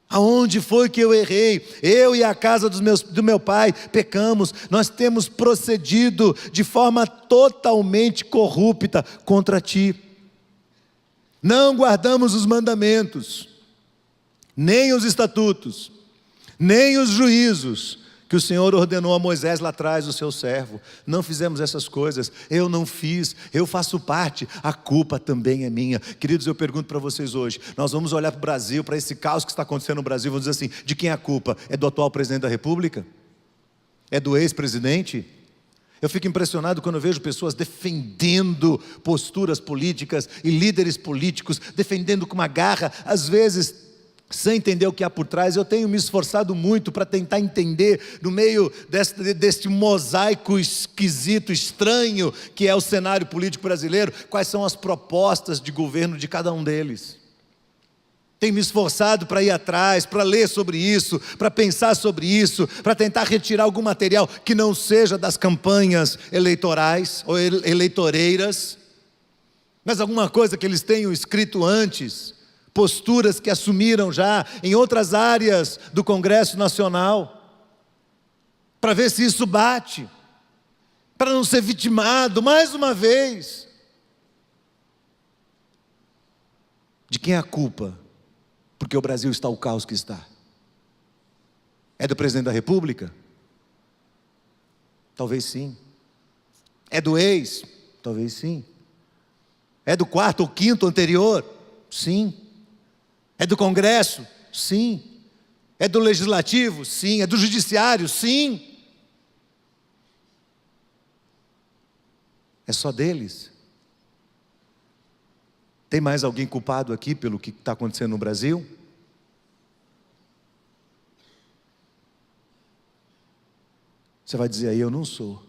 Aonde foi que eu errei? Eu e a casa do meu pai pecamos. Nós temos procedido de forma totalmente corrupta contra ti. Não guardamos os mandamentos, nem os estatutos, nem os juízos que o Senhor ordenou a Moisés lá atrás, o seu servo. Não fizemos essas coisas, eu não fiz, eu faço parte, a culpa também é minha. Queridos, eu pergunto para vocês hoje, nós vamos olhar para o Brasil, para esse caos que está acontecendo no Brasil, vamos dizer assim, de quem é a culpa? É do atual presidente da República? É do ex-presidente? Eu fico impressionado quando eu vejo pessoas defendendo posturas políticas e líderes políticos, defendendo com uma garra, às vezes sem entender o que há por trás. Eu tenho me esforçado muito para tentar entender, no meio deste mosaico esquisito, estranho, que é o cenário político brasileiro, quais são as propostas de governo de cada um deles. Tenho me esforçado para ir atrás, para ler sobre isso, para pensar sobre isso, para tentar retirar algum material que não seja das campanhas eleitorais ou eleitoreiras, mas alguma coisa que eles tenham escrito antes, posturas que assumiram já em outras áreas do Congresso Nacional, para ver se isso bate, para não ser vitimado mais uma vez. De quem é a culpa? Porque o Brasil está o caos que está. É do presidente da República? Talvez sim. É do ex? Talvez sim. É do quarto ou quinto anterior? Sim. É do Congresso? Sim. É do Legislativo? Sim. É do Judiciário? Sim. É só deles? Tem mais alguém culpado aqui pelo que está acontecendo no Brasil? Você vai dizer aí, eu não sou.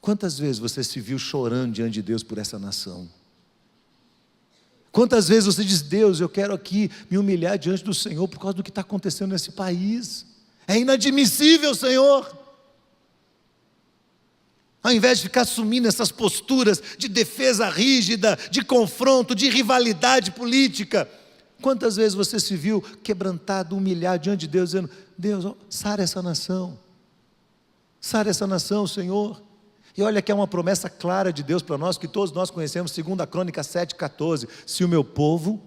Quantas vezes você se viu chorando diante de Deus por essa nação? Quantas vezes você diz, Deus, eu quero aqui me humilhar diante do Senhor por causa do que está acontecendo nesse país. É inadmissível, Senhor. Ao invés de ficar assumindo essas posturas de defesa rígida, de confronto, de rivalidade política. Quantas vezes você se viu quebrantado, humilhado diante de Deus, dizendo, Deus, sara essa nação. Sara essa nação, Senhor. E olha que é uma promessa clara de Deus para nós, que todos nós conhecemos, 2 Crônicas 7,14. Se o meu povo,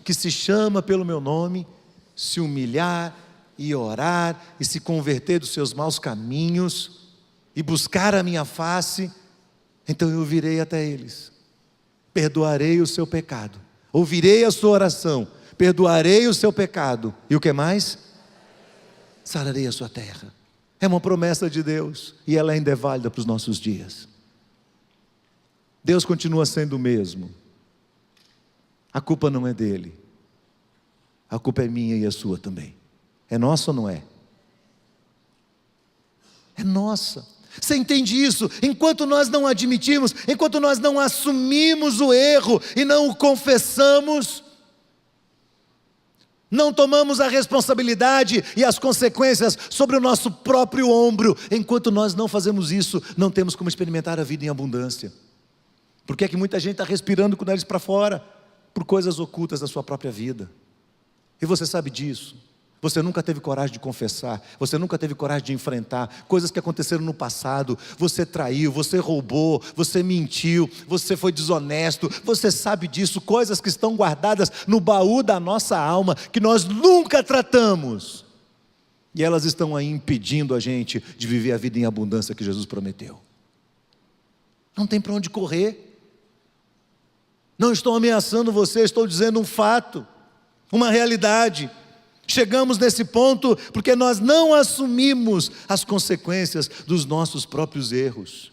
que se chama pelo meu nome, se humilhar e orar, e se converter dos seus maus caminhos, e buscar a minha face, então eu virei até eles, perdoarei o seu pecado, ouvirei a sua oração, perdoarei o seu pecado, e o que mais? Sararei a sua terra. É uma promessa de Deus, e ela ainda é válida para os nossos dias. Deus continua sendo o mesmo, a culpa não é dele, a culpa é minha e a sua também. É nossa ou não é? É nossa. Você entende isso? Enquanto nós não admitimos, enquanto nós não assumimos o erro e não o confessamos, não tomamos a responsabilidade e as consequências sobre o nosso próprio ombro, enquanto nós não fazemos isso, não temos como experimentar a vida em abundância. Por que é que muita gente está respirando com o nariz para fora? Por coisas ocultas da sua própria vida. E você sabe disso. Você nunca teve coragem de confessar, você nunca teve coragem de enfrentar coisas que aconteceram no passado. Você traiu, você roubou, você mentiu, você foi desonesto. Você sabe disso, coisas que estão guardadas no baú da nossa alma, que nós nunca tratamos. E elas estão aí impedindo a gente de viver a vida em abundância que Jesus prometeu. Não tem para onde correr. Não estou ameaçando você, estou dizendo um fato, uma realidade. Chegamos nesse ponto porque nós não assumimos as consequências dos nossos próprios erros.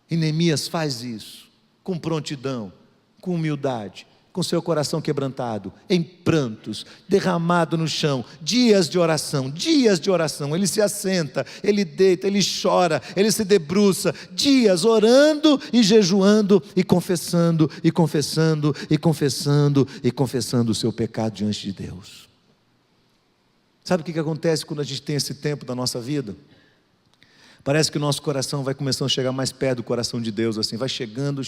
E Neemias faz isso com prontidão, com humildade, com seu coração quebrantado, em prantos, derramado no chão, dias de oração. Ele se assenta, ele deita, ele chora, ele se debruça, dias orando e jejuando e confessando, e confessando, e confessando, e confessando o seu pecado diante de Deus. Sabe o que acontece quando a gente tem esse tempo da nossa vida? Parece que o nosso coração vai começando a chegar mais perto do coração de Deus, assim, vai chegando,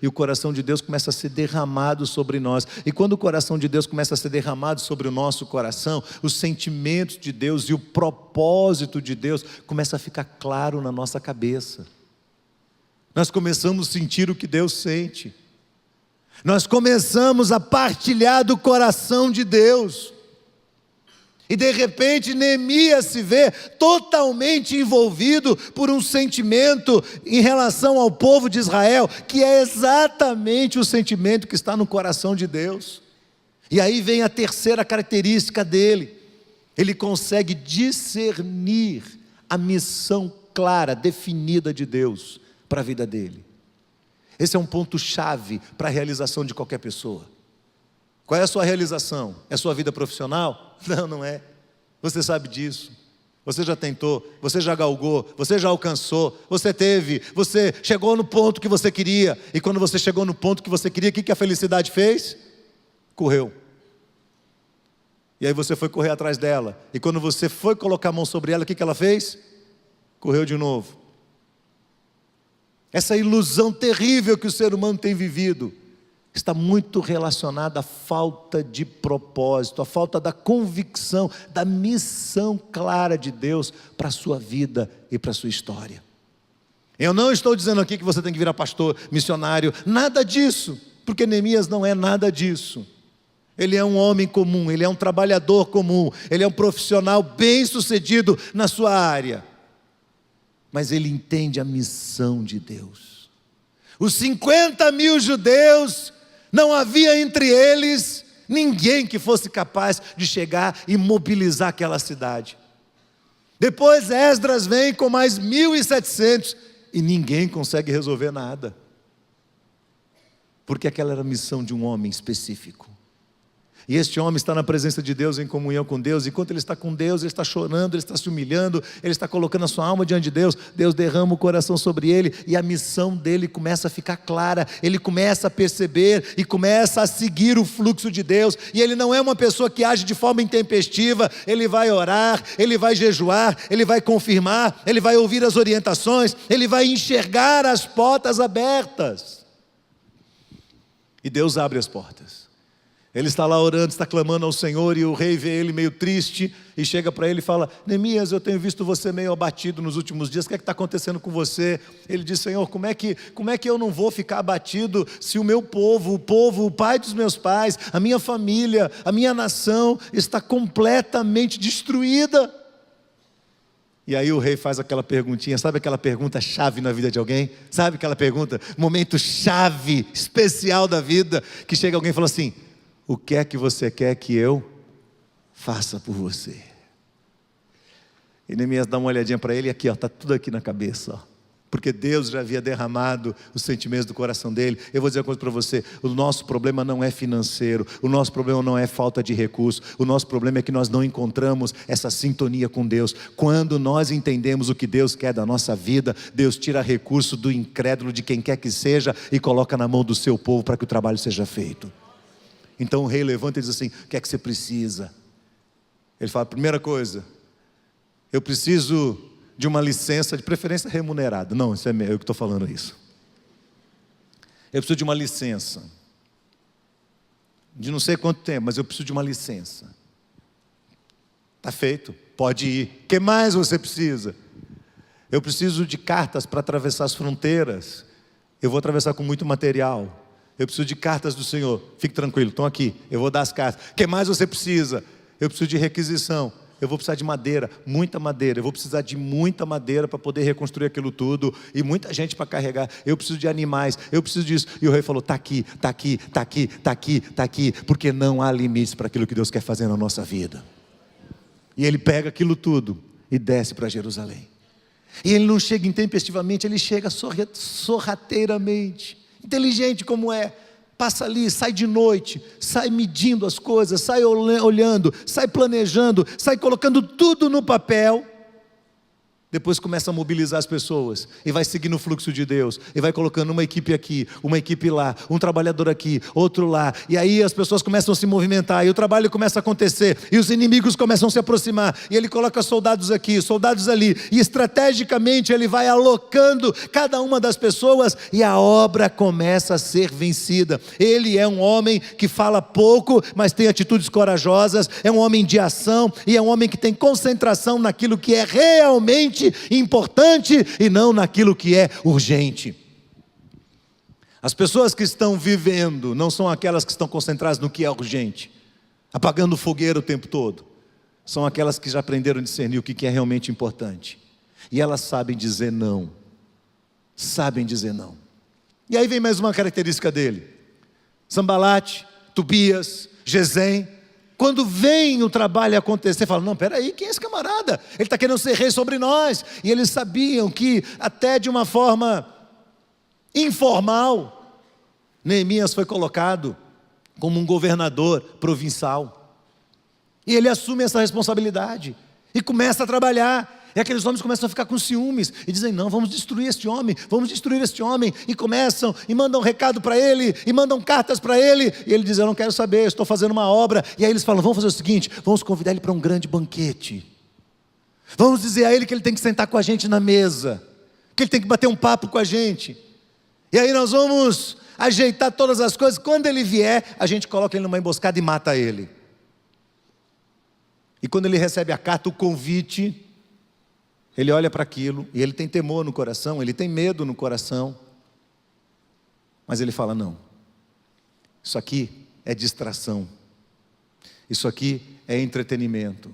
e o coração de Deus começa a ser derramado sobre nós. E quando o coração de Deus começa a ser derramado sobre o nosso coração, os sentimentos de Deus e o propósito de Deus começa a ficar claro na nossa cabeça. Nós começamos a sentir o que Deus sente. Nós começamos a partilhar do coração de Deus. E de repente Neemias se vê totalmente envolvido por um sentimento em relação ao povo de Israel, que é exatamente o sentimento que está no coração de Deus. E aí vem a terceira característica dele: ele consegue discernir a missão clara, definida de Deus para a vida dele. Esse é um ponto chave para a realização de qualquer pessoa. Qual é a sua realização? É a sua vida profissional? Não, não é. Você sabe disso. Você já tentou, você já galgou, você já alcançou, você chegou no ponto que você queria. E quando você chegou no ponto que você queria, o que a felicidade fez? Correu. E aí você foi correr atrás dela. E quando você foi colocar a mão sobre ela, o que ela fez? Correu de novo. Essa ilusão terrível que o ser humano tem vivido está muito relacionada à falta de propósito, à falta da convicção, da missão clara de Deus para a sua vida e para a sua história. Eu não estou dizendo aqui que você tem que virar pastor, missionário, nada disso, porque Neemias não é nada disso. Ele é um homem comum, ele é um trabalhador comum, ele é um profissional bem-sucedido na sua área, mas ele entende a missão de Deus. Os 50.000 judeus, não havia entre eles ninguém que fosse capaz de chegar e mobilizar aquela cidade. Depois Esdras vem com mais 1.700 e ninguém consegue resolver nada. Porque aquela era a missão de um homem específico. E este homem está na presença de Deus, em comunhão com Deus. Enquanto ele está com Deus, ele está chorando, ele está se humilhando, ele está colocando a sua alma diante de Deus. Deus derrama o coração sobre ele e a missão dele começa a ficar clara. Ele começa a perceber e começa a seguir o fluxo de Deus. E ele não é uma pessoa que age de forma intempestiva. Ele vai orar, ele vai jejuar, ele vai confirmar, ele vai ouvir as orientações, ele vai enxergar as portas abertas. E Deus abre as portas. Ele está lá orando, está clamando ao Senhor, e o rei vê ele meio triste, e chega para ele e fala: Neemias, eu tenho visto você meio abatido nos últimos dias, o que é que está acontecendo com você? Ele diz: Senhor, como é que eu não vou ficar abatido, se o meu povo, o pai dos meus pais, a minha família, a minha nação, está completamente destruída? E aí o rei faz aquela perguntinha, sabe aquela pergunta chave na vida de alguém? Sabe aquela pergunta, momento chave, especial da vida, que chega alguém e fala assim: o que é que você quer que eu faça por você? E Neemias dá uma olhadinha para ele, e aqui, está tudo aqui na cabeça. porque Deus já havia derramado os sentimentos do coração dele. Eu vou dizer uma coisa para você: o nosso problema não é financeiro, o nosso problema não é falta de recursos, o nosso problema é que nós não encontramos essa sintonia com Deus. Quando nós entendemos o que Deus quer da nossa vida, Deus tira recurso do incrédulo, de quem quer que seja, e coloca na mão do seu povo para que o trabalho seja feito. Então o rei levanta e diz assim: o que é que você precisa? Ele fala: primeira coisa, eu preciso de uma licença, de preferência remunerada. Não, isso é eu que estou falando isso. Eu preciso de uma licença, de não sei quanto tempo, mas eu preciso de uma licença. Está feito, pode ir. O que mais você precisa? Eu preciso de cartas para atravessar as fronteiras. Eu vou atravessar com muito material. Eu preciso de cartas do Senhor. Fique tranquilo, estão aqui, eu vou dar as cartas. O que mais você precisa? Eu preciso de requisição. Eu vou precisar de madeira, muita madeira. Eu vou precisar de muita madeira para poder reconstruir aquilo tudo. E muita gente para carregar. Eu preciso de animais, eu preciso disso. E o rei falou: está aqui, está aqui, está aqui, está aqui, está aqui. Porque não há limites para aquilo que Deus quer fazer na nossa vida. E ele pega aquilo tudo e desce para Jerusalém. E ele não chega intempestivamente, ele chega sorrateiramente. Inteligente como é. Passa ali, sai de noite, sai medindo as coisas, sai olhando, sai planejando, sai colocando tudo no papel. Depois começa a mobilizar as pessoas e vai seguindo o fluxo de Deus, e vai colocando uma equipe aqui, uma equipe lá, um trabalhador aqui, outro lá, e aí as pessoas começam a se movimentar, e o trabalho começa a acontecer, e os inimigos começam a se aproximar, e ele coloca soldados aqui, soldados ali, e estrategicamente ele vai alocando cada uma das pessoas, e a obra começa a ser vencida. Ele é um homem que fala pouco, mas tem atitudes corajosas, é um homem de ação, e é um homem que tem concentração naquilo que é realmente importante e não naquilo que é urgente. As pessoas que estão vivendo não são aquelas que estão concentradas no que é urgente, apagando fogueira o tempo todo. São aquelas que já aprenderam a discernir o que é realmente importante. E elas sabem dizer não. Sabem dizer não. E aí vem mais uma característica dele. Sanbalate, Tobias, Gesem. Quando vem o trabalho acontecer, fala: não, peraí, quem é esse camarada? Ele está querendo ser rei sobre nós. E eles sabiam que até de uma forma informal, Neemias foi colocado como um governador provincial. E ele assume essa responsabilidade e começa a trabalhar. E aqueles homens começam a ficar com ciúmes e dizem: não, vamos destruir este homem, vamos destruir este homem. E começam, e mandam recado para ele, e mandam cartas para ele. E ele diz: eu não quero saber, eu estou fazendo uma obra. E aí eles falam: vamos fazer o seguinte, vamos convidar ele para um grande banquete. Vamos dizer a ele que ele tem que sentar com a gente na mesa, que ele tem que bater um papo com a gente. E aí nós vamos ajeitar todas as coisas. Quando ele vier, a gente coloca ele numa emboscada e mata ele. E quando ele recebe a carta, o convite, ele olha para aquilo, e ele tem temor no coração, ele tem medo no coração, mas ele fala: não, isso aqui é distração, isso aqui é entretenimento,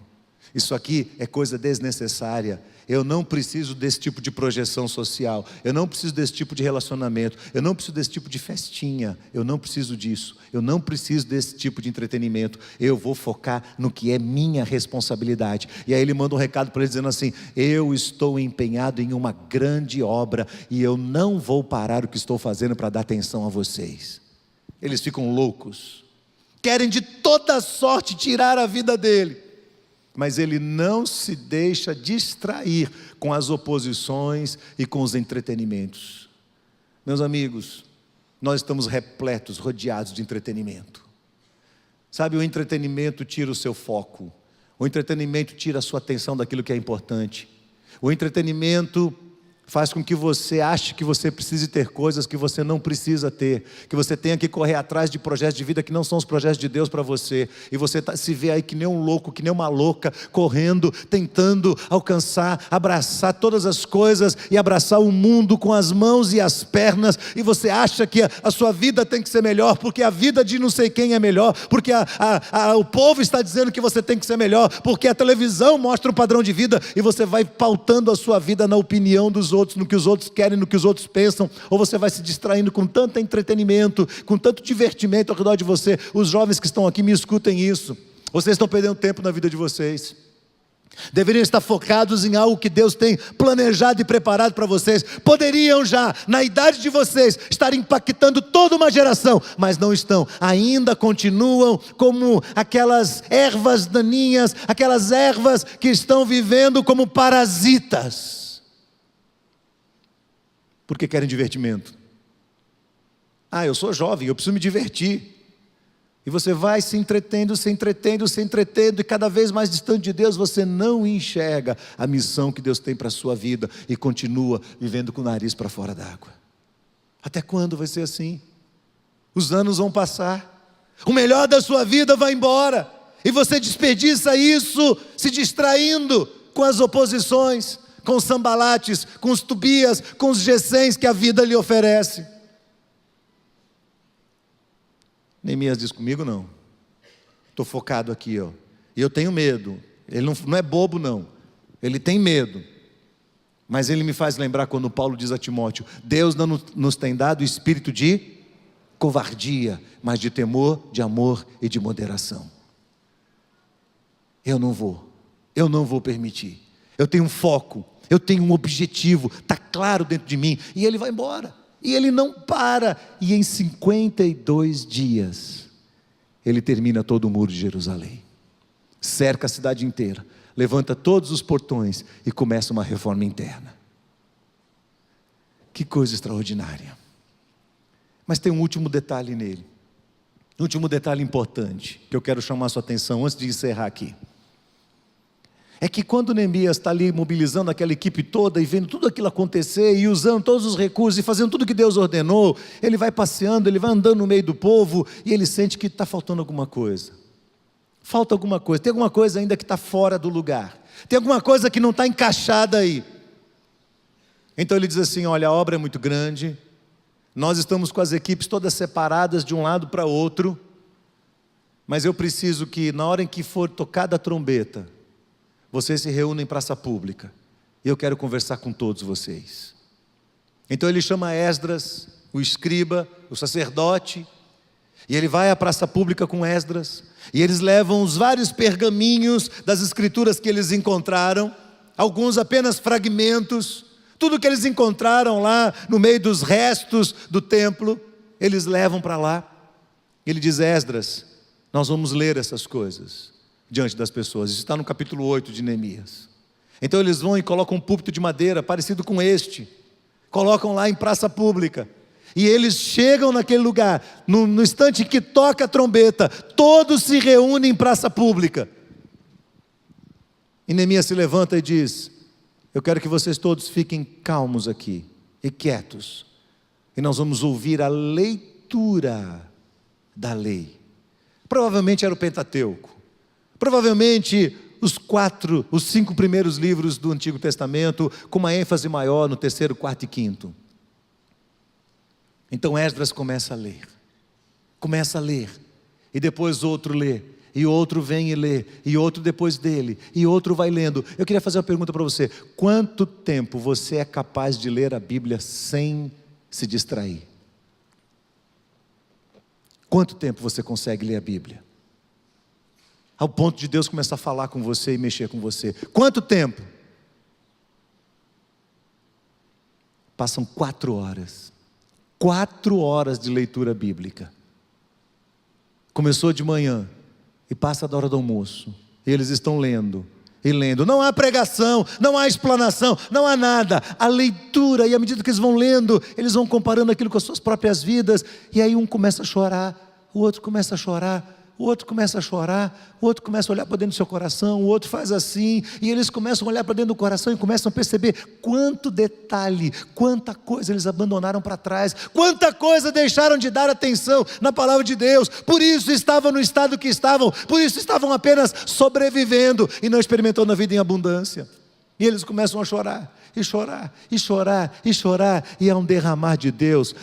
isso aqui é coisa desnecessária. Eu não preciso desse tipo de projeção social, eu não preciso desse tipo de relacionamento, eu não preciso desse tipo de festinha, eu não preciso disso, eu não preciso desse tipo de entretenimento. Eu vou focar no que é minha responsabilidade. E aí ele manda um recado para ele dizendo assim: eu estou empenhado em uma grande obra e eu não vou parar o que estou fazendo para dar atenção a vocês. Eles ficam loucos, querem de toda sorte tirar a vida dele. Mas ele não se deixa distrair com as oposições e com os entretenimentos. Meus amigos, nós estamos repletos, rodeados de entretenimento. Sabe, o entretenimento tira o seu foco. O entretenimento tira a sua atenção daquilo que é importante. O entretenimento faz com que você ache que você precise ter coisas que você não precisa ter, que você tenha que correr atrás de projetos de vida que não são os projetos de Deus para você, e você se vê aí que nem um louco, que nem uma louca, correndo, tentando alcançar, abraçar todas as coisas, e abraçar o mundo com as mãos e as pernas, e você acha que a sua vida tem que ser melhor, porque a vida de não sei quem é melhor, porque o povo está dizendo que você tem que ser melhor, porque a televisão mostra um padrão de vida, e você vai pautando a sua vida na opinião dos outros, no que os outros querem, no que os outros pensam, ou você vai se distraindo com tanto entretenimento, com tanto divertimento ao redor de você. Os jovens que estão aqui, me escutem isso: vocês estão perdendo tempo na vida de vocês. Deveriam estar focados em algo que Deus tem planejado e preparado para vocês. Poderiam já, na idade de vocês, estar impactando toda uma geração, mas não estão. Ainda continuam como aquelas ervas daninhas, aquelas ervas que estão vivendo como parasitas. Porque querem divertimento. Eu sou jovem, eu preciso me divertir. E você vai se entretendo, e cada vez mais distante de Deus, você não enxerga a missão que Deus tem para a sua vida e continua vivendo com o nariz para fora d'água. Até quando vai ser assim? Os anos vão passar, o melhor da sua vida vai embora, e você desperdiça isso se distraindo com as oposições, com os Sambalates, com os Tobias, com os Gessens que a vida lhe oferece. Neemias diz: comigo não, estou focado aqui, e eu tenho medo. Ele não é bobo não, ele tem medo, mas ele me faz lembrar quando Paulo diz a Timóteo: Deus não nos tem dado o espírito de covardia, mas de temor, de amor e de moderação. Eu não vou permitir. Eu tenho um foco, eu tenho um objetivo, está claro dentro de mim, e ele vai embora. E ele não para, e em 52 dias, ele termina todo o muro de Jerusalém, cerca a cidade inteira, levanta todos os portões e começa uma reforma interna. Que coisa extraordinária. Mas tem um último detalhe nele, um último detalhe importante, que eu quero chamar a sua atenção antes de encerrar aqui. É que quando Neemias está ali mobilizando aquela equipe toda e vendo tudo aquilo acontecer e usando todos os recursos e fazendo tudo que Deus ordenou, ele vai passeando, ele vai andando no meio do povo e ele sente que está faltando alguma coisa. Falta alguma coisa, tem alguma coisa ainda que está fora do lugar, tem alguma coisa que não está encaixada aí. Então ele diz assim: olha, a obra é muito grande, nós estamos com as equipes todas separadas de um lado para outro, mas eu preciso que na hora em que for tocada a trombeta, vocês se reúnem em praça pública, e eu quero conversar com todos vocês. Então ele chama Esdras, o escriba, o sacerdote, e ele vai à praça pública com Esdras, e eles levam os vários pergaminhos das escrituras que eles encontraram, alguns apenas fragmentos, tudo que eles encontraram lá no meio dos restos do templo, eles levam para lá. Ele diz: Esdras, nós vamos ler essas coisas diante das pessoas. Isso está no capítulo 8 de Neemias. Então eles vão e colocam um púlpito de madeira parecido com este, colocam lá em praça pública, e eles chegam naquele lugar, no instante que toca a trombeta, todos se reúnem em praça pública, e Neemias se levanta e diz: eu quero que vocês todos fiquem calmos aqui e quietos, e nós vamos ouvir a leitura da lei. Provavelmente era o Pentateuco, provavelmente os 5 primeiros livros do Antigo Testamento, com uma ênfase maior no 3º, 4º e 5º. Então Esdras começa a ler, e depois outro lê, e outro vem e lê, e outro depois dele, e outro vai lendo. Eu queria fazer uma pergunta para você: quanto tempo você é capaz de ler a Bíblia sem se distrair? Quanto tempo você consegue ler a Bíblia ao ponto de Deus começar a falar com você e mexer com você? Quanto tempo? Passam 4 horas. 4 horas de leitura bíblica. Começou de manhã e passa da hora do almoço. E eles estão lendo e lendo. Não há pregação, não há explanação, não há nada. A leitura, e à medida que eles vão lendo, eles vão comparando aquilo com as suas próprias vidas. E aí um começa a chorar, o outro começa a chorar, o outro começa a chorar, o outro começa a olhar para dentro do seu coração, o outro faz assim, e eles começam a olhar para dentro do coração e começam a perceber quanto detalhe, quanta coisa eles abandonaram para trás, quanta coisa deixaram de dar atenção na palavra de Deus. Por isso estavam no estado que estavam, por isso estavam apenas sobrevivendo e não experimentando a vida em abundância. E eles começam a chorar, e chorar, e chorar, e chorar, e há um derramar de Deus,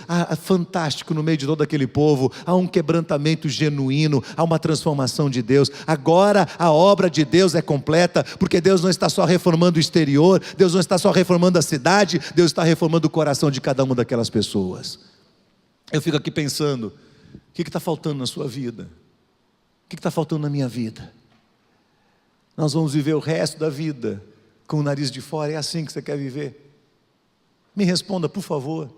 fantástico no meio de todo aquele povo, há um quebrantamento genuíno, há uma transformação de Deus. Agora a obra de Deus é completa, porque Deus não está só reformando o exterior, Deus não está só reformando a cidade, Deus está reformando o coração de cada uma daquelas pessoas. Eu fico aqui pensando, o que está faltando na sua vida? O que está faltando na minha vida? Nós vamos viver o resto da vida com o nariz de fora. É assim que você quer viver? Me responda, por favor.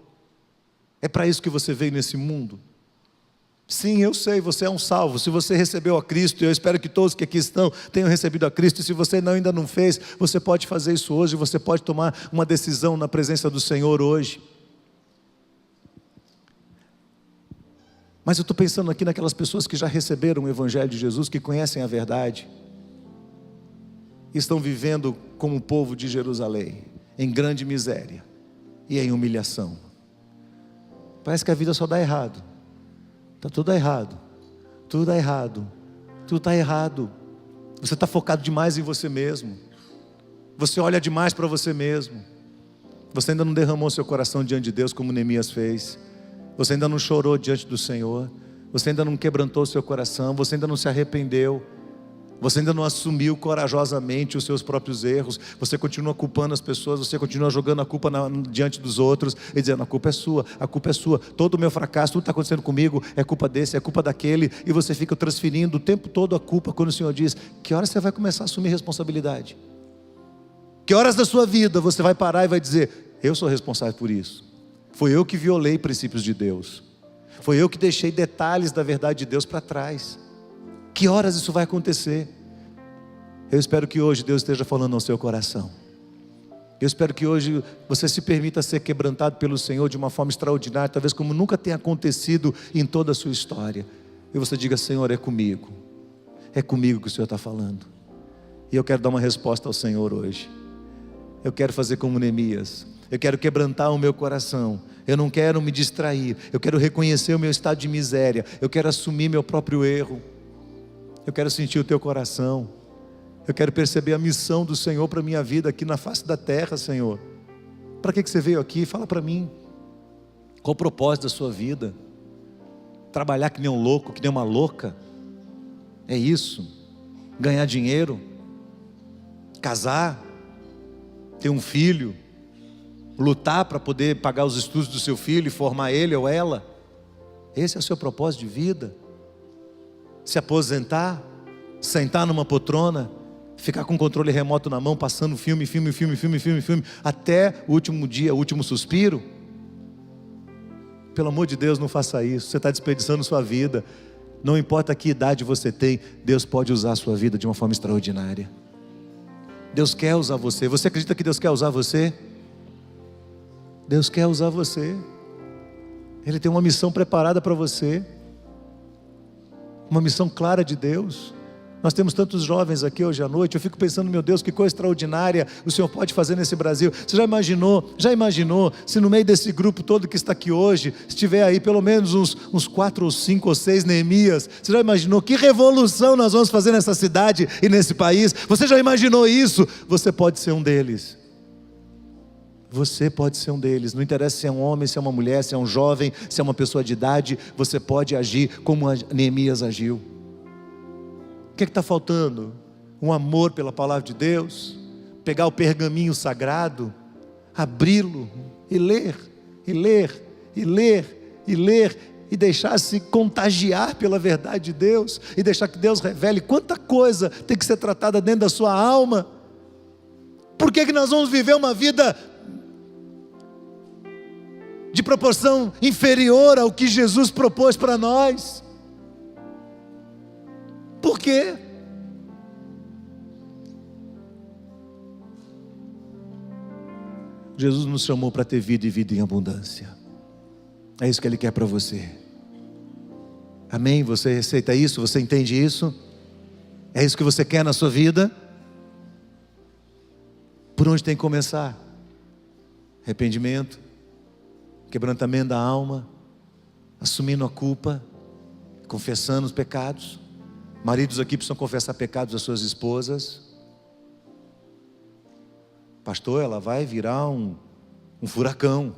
É para isso que você veio nesse mundo? Sim, eu sei, você é um salvo. Se você recebeu a Cristo, eu espero que todos que aqui estão tenham recebido a Cristo. E se você ainda não fez, você pode fazer isso hoje. Você pode tomar uma decisão na presença do Senhor hoje. Mas eu estou pensando aqui naquelas pessoas que já receberam o Evangelho de Jesus, que conhecem a verdade, e estão vivendo como o povo de Jerusalém, em grande miséria e em humilhação. Parece que a vida só dá errado. Está tudo errado, tudo dá errado, tudo está errado. Você está focado demais em você mesmo. Você olha demais para você mesmo. Você ainda não derramou seu coração diante de Deus como Neemias fez. Você ainda não chorou diante do Senhor. Você ainda não quebrantou seu coração. Você ainda não se arrependeu. Você ainda não assumiu corajosamente os seus próprios erros. Você continua culpando as pessoas. Você continua jogando a culpa diante dos outros e dizendo: a culpa é sua, a culpa é sua. Todo o meu fracasso, tudo está acontecendo comigo, é culpa desse, é culpa daquele. E você fica transferindo o tempo todo a culpa, quando o Senhor diz: que horas você vai começar a assumir responsabilidade? Que horas da sua vida você vai parar e vai dizer: eu sou responsável por isso. Foi eu que violei princípios de Deus. Foi eu que deixei detalhes da verdade de Deus para trás. Que horas isso vai acontecer? Eu espero que hoje Deus esteja falando ao seu coração. Eu espero que hoje você se permita ser quebrantado pelo Senhor de uma forma extraordinária, talvez como nunca tenha acontecido em toda a sua história. E você diga: Senhor, é comigo que o Senhor está falando. E eu quero dar uma resposta ao Senhor hoje. Eu quero fazer como Neemias. Eu quero quebrantar o meu coração. Eu não quero me distrair. Eu quero reconhecer o meu estado de miséria. Eu quero assumir meu próprio erro. Eu quero sentir o teu coração. Eu quero perceber a missão do Senhor para a minha vida aqui na face da terra, Senhor. Para que você veio aqui? Fala para mim. Qual o propósito da sua vida? Trabalhar que nem um louco, que nem uma louca? É isso? Ganhar dinheiro? Casar? Ter um filho? Lutar para poder pagar os estudos do seu filho e formar ele ou ela? Esse é o seu propósito de vida? Se aposentar, sentar numa poltrona, ficar com o controle remoto na mão, passando filme, até o último dia, o último suspiro? Pelo amor de Deus, não faça isso. Você está desperdiçando sua vida. Não importa que idade você tem, Deus pode usar a sua vida de uma forma extraordinária. Deus quer usar você. Você acredita que Deus quer usar você? Deus quer usar você. Ele tem uma missão preparada para você. Uma missão clara de Deus. Nós temos tantos jovens aqui hoje à noite. Eu fico pensando: meu Deus, que coisa extraordinária o Senhor pode fazer nesse Brasil. Você já imaginou se no meio desse grupo todo que está aqui hoje estiver aí pelo menos uns 4 ou 5 ou 6 Neemias? Você já imaginou que revolução nós vamos fazer nessa cidade e nesse país? Você já imaginou isso? Você pode ser um deles. Você pode ser um deles. Não interessa se é um homem, se é uma mulher, se é um jovem, se é uma pessoa de idade. Você pode agir como Neemias agiu. O que está faltando? Um amor pela palavra de Deus. Pegar o pergaminho sagrado, abri-lo e ler, e ler, e ler, e ler, e deixar-se contagiar pela verdade de Deus, e deixar que Deus revele quanta coisa tem que ser tratada dentro da sua alma. Por que nós vamos viver uma vida de proporção inferior ao que Jesus propôs para nós? Por quê? Jesus nos chamou para ter vida e vida em abundância. É isso que Ele quer para você. Amém? Você aceita isso? Você entende isso? É isso que você quer na sua vida? Por onde tem que começar? Arrependimento, quebrantamento da alma, assumindo a culpa, confessando os pecados. Maridos aqui precisam confessar pecados às suas esposas. Pastor, ela vai virar um furacão.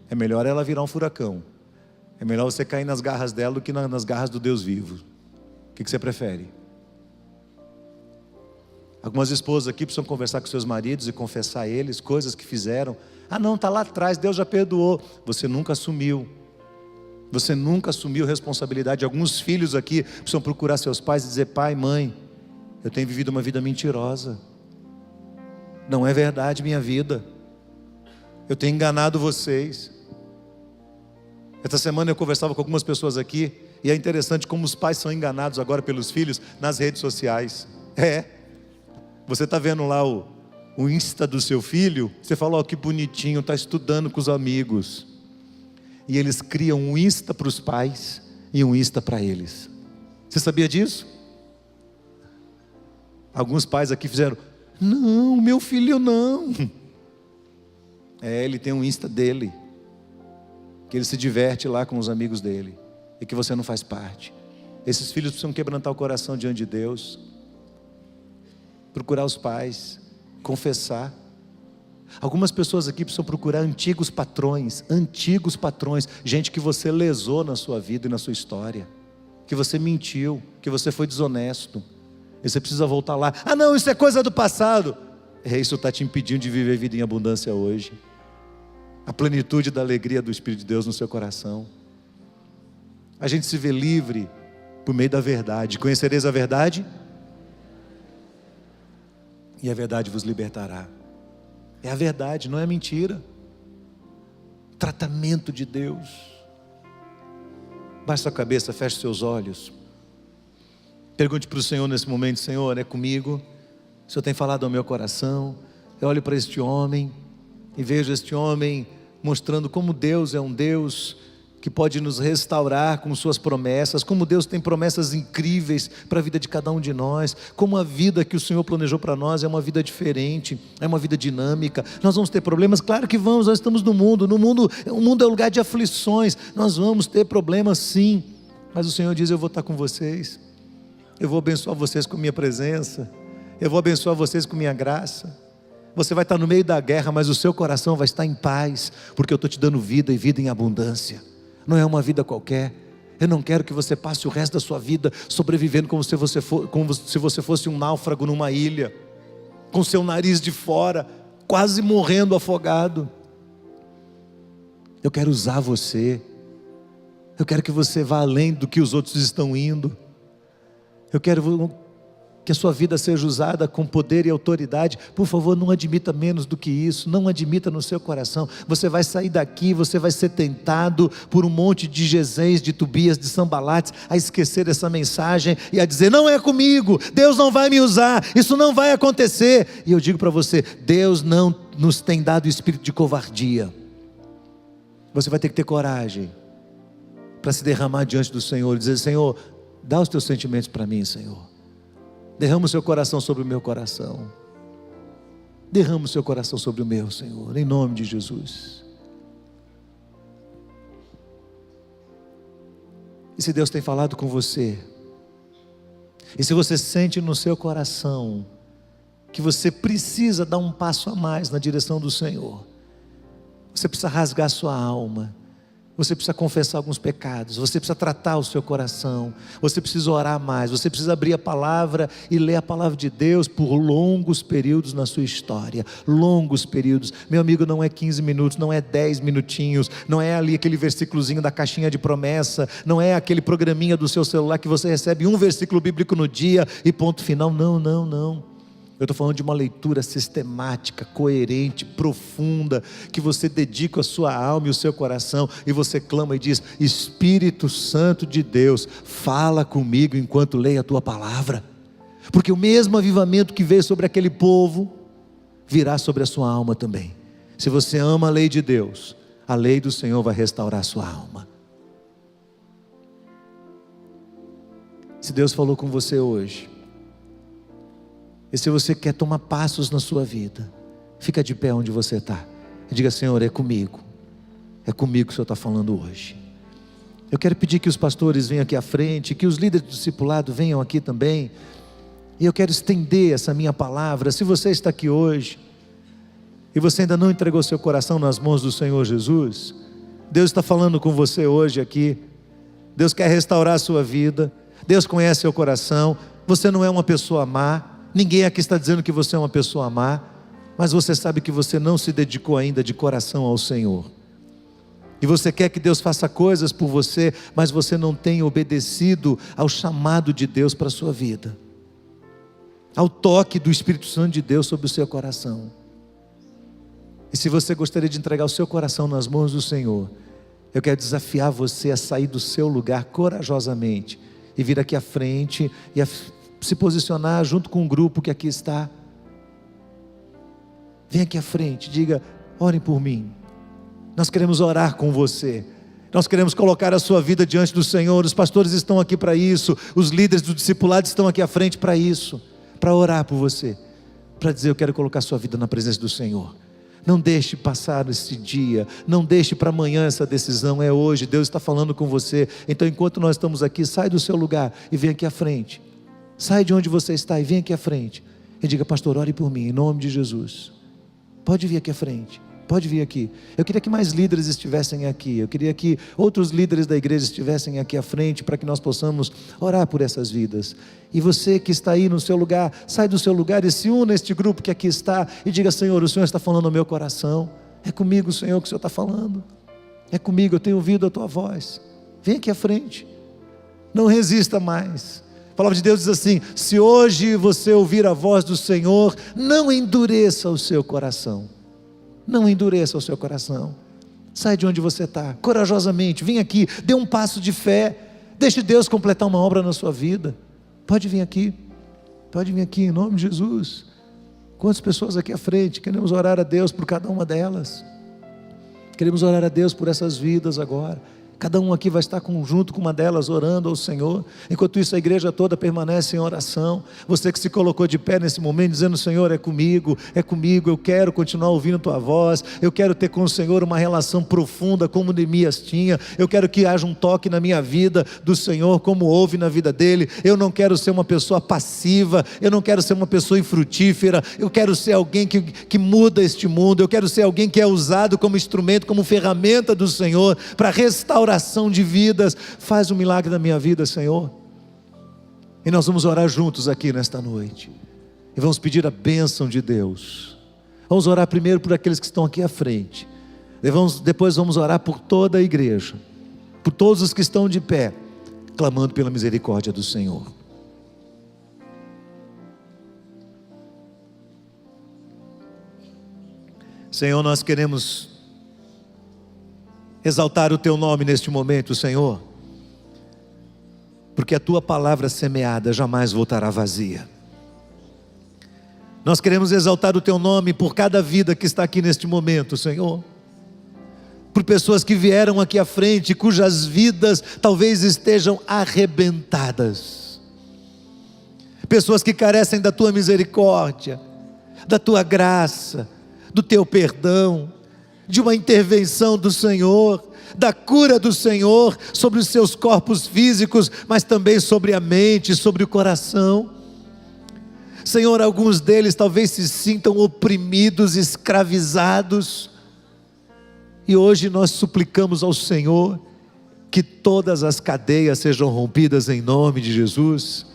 É melhor ela virar um furacão. É melhor você cair nas garras dela do que nas garras do Deus vivo. O que você prefere? Algumas esposas aqui precisam conversar com seus maridos e confessar a eles coisas que fizeram. Ah não, está lá atrás, Deus já perdoou. Você nunca assumiu. Você nunca assumiu responsabilidade. Alguns filhos aqui precisam procurar seus pais e dizer: pai, mãe, Eu tenho vivido uma vida mentirosa. Não é verdade minha vida. Eu tenho enganado vocês. Essa semana eu conversava com algumas pessoas aqui, e é interessante como os pais são enganados agora pelos filhos nas redes sociais. Você está vendo lá o Insta do seu filho, você fala, ó, que bonitinho, está estudando com os amigos. E eles criam um Insta para os pais e um Insta para eles. Você sabia disso? Alguns pais aqui fizeram, não, meu filho não. Ele tem um Insta dele, que ele se diverte lá com os amigos dele, e que você não faz parte. Esses filhos precisam quebrantar o coração diante de Deus, procurar os pais, confessar. Algumas pessoas aqui precisam procurar antigos patrões, gente que você lesou na sua vida e na sua história, que você mentiu, que você foi desonesto, e você precisa voltar lá. Ah não, isso é coisa do passado. Isso está te impedindo de viver a vida em abundância hoje, a plenitude da alegria do Espírito de Deus no seu coração. A gente se vê livre por meio da verdade. Conhecereis a verdade, e a verdade vos libertará. É a verdade, não é mentira. Tratamento de Deus. Baixe sua cabeça, feche seus olhos. Pergunte para o Senhor nesse momento, Senhor, é comigo? O Senhor tem falado ao meu coração. Eu olho para este homem e vejo este homem mostrando como Deus é um Deus que pode nos restaurar com suas promessas, como Deus tem promessas incríveis para a vida de cada um de nós, como a vida que o Senhor planejou para nós é uma vida diferente, é uma vida dinâmica. Nós vamos ter problemas? Claro que vamos, nós estamos no mundo, o mundo é um lugar de aflições, nós vamos ter problemas sim, mas o Senhor diz, eu vou estar com vocês, eu vou abençoar vocês com minha presença, eu vou abençoar vocês com minha graça. Você vai estar no meio da guerra, mas o seu coração vai estar em paz, porque eu estou te dando vida e vida em abundância. Não é uma vida qualquer. Eu não quero que você passe o resto da sua vida sobrevivendo como se você fosse um náufrago numa ilha, com seu nariz de fora, quase morrendo afogado. Eu quero usar você. Eu quero que você vá além do que os outros estão indo. Eu quero que a sua vida seja usada com poder e autoridade. Por favor, não admita menos do que isso. Não admita no seu coração. Você vai sair daqui, você vai ser tentado por um monte de Geséis, de Tobias, de Sanbalates, a esquecer essa mensagem e a dizer, não é comigo, Deus não vai me usar, isso não vai acontecer. E eu digo para você, Deus não nos tem dado espírito de covardia. Você vai ter que ter coragem para se derramar diante do Senhor e dizer, Senhor, dá os teus sentimentos para mim, Senhor. Derrama o seu coração sobre o meu coração. Derrama o seu coração sobre o meu, Senhor, em nome de Jesus. E se Deus tem falado com você, e se você sente no seu coração que você precisa dar um passo a mais na direção do Senhor, você precisa rasgar sua alma, você precisa confessar alguns pecados, você precisa tratar o seu coração, você precisa orar mais, você precisa abrir a palavra e ler a palavra de Deus por longos períodos na sua história, longos períodos. Meu amigo, não é 15 minutos, não é 10 minutinhos, não é ali aquele versículozinho da caixinha de promessa, não é aquele programinha do seu celular que você recebe um versículo bíblico no dia e ponto final. Não. Eu estou falando de uma leitura sistemática, coerente, profunda, que você dedica a sua alma e o seu coração, e você clama e diz, Espírito Santo de Deus, fala comigo enquanto leio a tua palavra, porque o mesmo avivamento que veio sobre aquele povo, virá sobre a sua alma também. Se você ama a lei de Deus, a lei do Senhor vai restaurar a sua alma. Se Deus falou com você hoje, e se você quer tomar passos na sua vida, fica de pé onde você está e diga, Senhor, é comigo que o Senhor está falando hoje. Eu quero pedir que os pastores venham aqui à frente, que os líderes do discipulado venham aqui também, e eu quero estender essa minha palavra. Se você está aqui hoje e você ainda não entregou seu coração nas mãos do Senhor Jesus, Deus está falando com você hoje aqui. Deus quer restaurar a sua vida, Deus conhece seu coração. Você não é uma pessoa má, ninguém aqui está dizendo que você é uma pessoa má, mas você sabe que você não se dedicou ainda de coração ao Senhor, e você quer que Deus faça coisas por você, mas você não tem obedecido ao chamado de Deus para a sua vida. ao toque do Espírito Santo de Deus sobre o seu coração. E se você gostaria de entregar o seu coração nas mãos do Senhor, eu quero desafiar você a sair do seu lugar corajosamente e vir aqui à frente e se posicionar junto com o grupo que aqui está. Vem aqui à frente, diga: orem por mim. Nós queremos orar com você. Nós queremos colocar a sua vida diante do Senhor. Os pastores estão aqui para isso. Os líderes do discipulado estão aqui à frente para isso. Para orar por você. Para dizer: eu quero colocar a sua vida na presença do Senhor. Não deixe passar esse dia. Não deixe para amanhã essa decisão. É hoje. Deus está falando com você. Então, enquanto nós estamos aqui, sai do seu lugar e vem aqui à frente. Sai de onde você está e vem aqui à frente. E diga: pastor, ore por mim, em nome de Jesus. Pode vir aqui à frente. Pode vir aqui. Eu queria que mais líderes estivessem aqui. Eu queria que outros líderes da igreja estivessem aqui à frente, para que nós possamos orar por essas vidas. E você que está aí no seu lugar, sai do seu lugar e se una a este grupo que aqui está e diga: Senhor, o Senhor está falando ao meu coração. É comigo, Senhor, que o Senhor está falando. É comigo, eu tenho ouvido a tua voz. Vem aqui à frente. Não resista mais. A palavra de Deus diz assim: se hoje você ouvir a voz do Senhor, não endureça o seu coração. Não endureça o seu coração. Sai de onde você está, corajosamente, vem aqui, dê um passo de fé, deixe Deus completar uma obra na sua vida. Pode vir aqui, em nome de Jesus. Quantas pessoas aqui à frente? Queremos orar a Deus por cada uma delas. Queremos orar a Deus por essas vidas agora. Cada um aqui vai estar junto com uma delas, orando ao Senhor. Enquanto isso, a igreja toda permanece em oração. Você que se colocou de pé nesse momento, dizendo: Senhor, é comigo, eu quero continuar ouvindo tua voz. Eu quero ter com o Senhor uma relação profunda, como Neemias tinha. Eu quero que haja um toque na minha vida do Senhor, como houve na vida dele. Eu não quero ser uma pessoa passiva, eu não quero ser uma pessoa infrutífera. Eu quero ser alguém que muda este mundo. Eu quero ser alguém que é usado como instrumento, como ferramenta do Senhor, para restaurar de vidas. Faz um milagre na minha vida, Senhor. E nós vamos orar juntos aqui nesta noite. E vamos pedir a bênção de Deus. Vamos orar primeiro por aqueles que estão aqui à frente. Depois vamos orar por toda a igreja. Por todos os que estão de pé, clamando pela misericórdia do Senhor. Senhor, nós queremos exaltar o teu nome neste momento, Senhor, porque a tua palavra semeada jamais voltará vazia. Nós queremos exaltar o teu nome por cada vida que está aqui neste momento, Senhor, por pessoas que vieram aqui à frente, cujas vidas talvez estejam arrebentadas, pessoas que carecem da tua misericórdia, da tua graça, do teu perdão, de uma intervenção do Senhor, da cura do Senhor sobre os seus corpos físicos, mas também sobre a mente, sobre o coração. Senhor, alguns deles talvez se sintam oprimidos, escravizados, e hoje nós suplicamos ao Senhor que todas as cadeias sejam rompidas em nome de Jesus,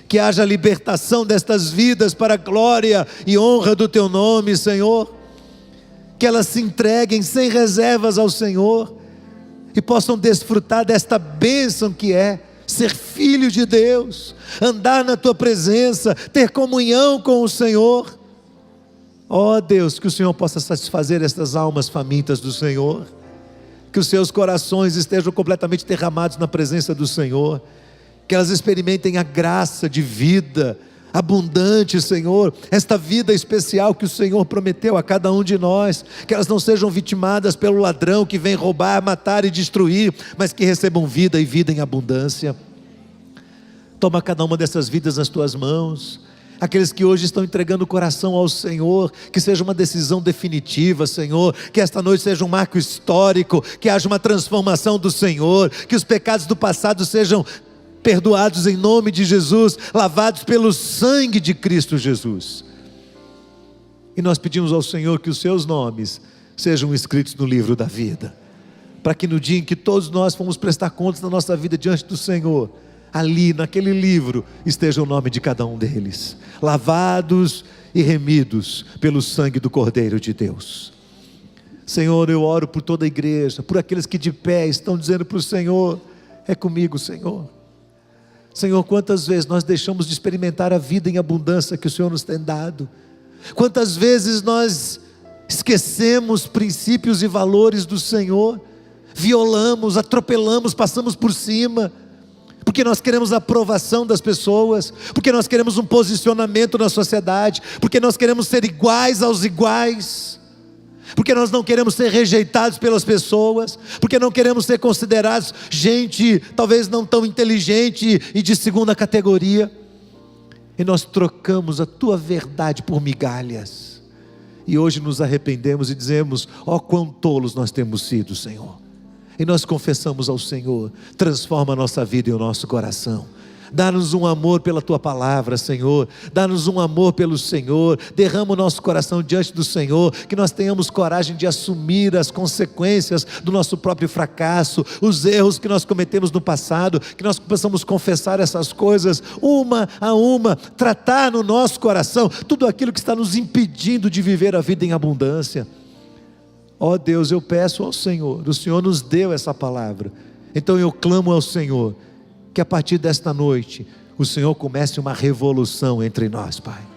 que haja libertação destas vidas para a glória e honra do teu nome, Senhor, que elas se entreguem sem reservas ao Senhor e possam desfrutar desta bênção que é ser filho de Deus, andar na tua presença, ter comunhão com o Senhor. Ó Deus, que o Senhor possa satisfazer estas almas famintas do Senhor, que os seus corações estejam completamente derramados na presença do Senhor, que elas experimentem a graça de vida abundante, Senhor, esta vida especial que o Senhor prometeu a cada um de nós, que elas não sejam vitimadas pelo ladrão que vem roubar, matar e destruir, mas que recebam vida e vida em abundância. Toma cada uma dessas vidas nas tuas mãos. Aqueles que hoje estão entregando o coração ao Senhor, que seja uma decisão definitiva, Senhor, que esta noite seja um marco histórico, que haja uma transformação do Senhor, que os pecados do passado sejam perdoados em nome de Jesus, lavados pelo sangue de Cristo Jesus. E nós pedimos ao Senhor que os seus nomes sejam escritos no livro da vida, para que no dia em que todos nós formos prestar contas da nossa vida diante do Senhor, ali naquele livro esteja o nome de cada um deles, lavados e remidos pelo sangue do Cordeiro de Deus. Senhor, eu oro por toda a igreja, por aqueles que de pé estão dizendo para o Senhor: é comigo, Senhor. Senhor, quantas vezes nós deixamos de experimentar a vida em abundância que o Senhor nos tem dado? Quantas vezes nós esquecemos princípios e valores do Senhor, violamos, atropelamos, passamos por cima, porque nós queremos a aprovação das pessoas, porque nós queremos um posicionamento na sociedade, porque nós queremos ser iguais aos iguais, porque nós não queremos ser rejeitados pelas pessoas, porque não queremos ser considerados gente talvez não tão inteligente e de segunda categoria, e nós trocamos a tua verdade por migalhas, e hoje nos arrependemos e dizemos: ó, quão tolos nós temos sido, Senhor. E nós confessamos ao Senhor: transforma a nossa vida e o nosso coração. Dá-nos um amor pela Tua palavra, Senhor. Dá-nos um amor pelo Senhor. Derrama o nosso coração diante do Senhor. Que nós tenhamos coragem de assumir as consequências do nosso próprio fracasso, os erros que nós cometemos no passado. Que nós possamos confessar essas coisas uma a uma, tratar no nosso coração tudo aquilo que está nos impedindo de viver a vida em abundância. Ó Deus, eu peço ao Senhor, o Senhor nos deu essa palavra, então eu clamo ao Senhor, que a partir desta noite, o Senhor comece uma revolução entre nós, Pai.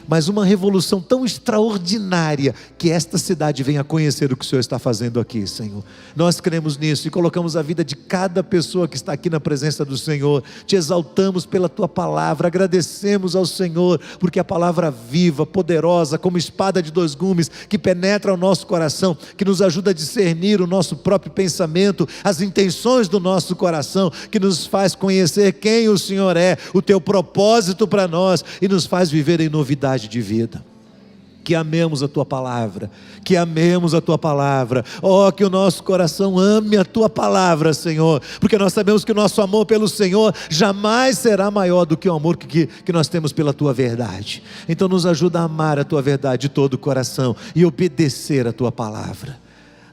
Mas uma revolução tão extraordinária, que esta cidade venha conhecer o que o Senhor está fazendo aqui, Senhor. Nós cremos nisso e colocamos a vida de cada pessoa que está aqui na presença do Senhor. Te exaltamos pela Tua palavra, agradecemos ao Senhor, porque a palavra viva, poderosa, como espada de dois gumes, que penetra o nosso coração, que nos ajuda a discernir o nosso próprio pensamento, as intenções do nosso coração, que nos faz conhecer quem o Senhor é, o Teu propósito para nós, e nos faz viver em novidade de vida. Que amemos a Tua palavra, que amemos a Tua palavra, que o nosso coração ame a Tua palavra, Senhor, porque nós sabemos que o nosso amor pelo Senhor jamais será maior do que o amor que nós temos pela Tua verdade. Então nos ajuda a amar a Tua verdade de todo o coração e obedecer a Tua palavra.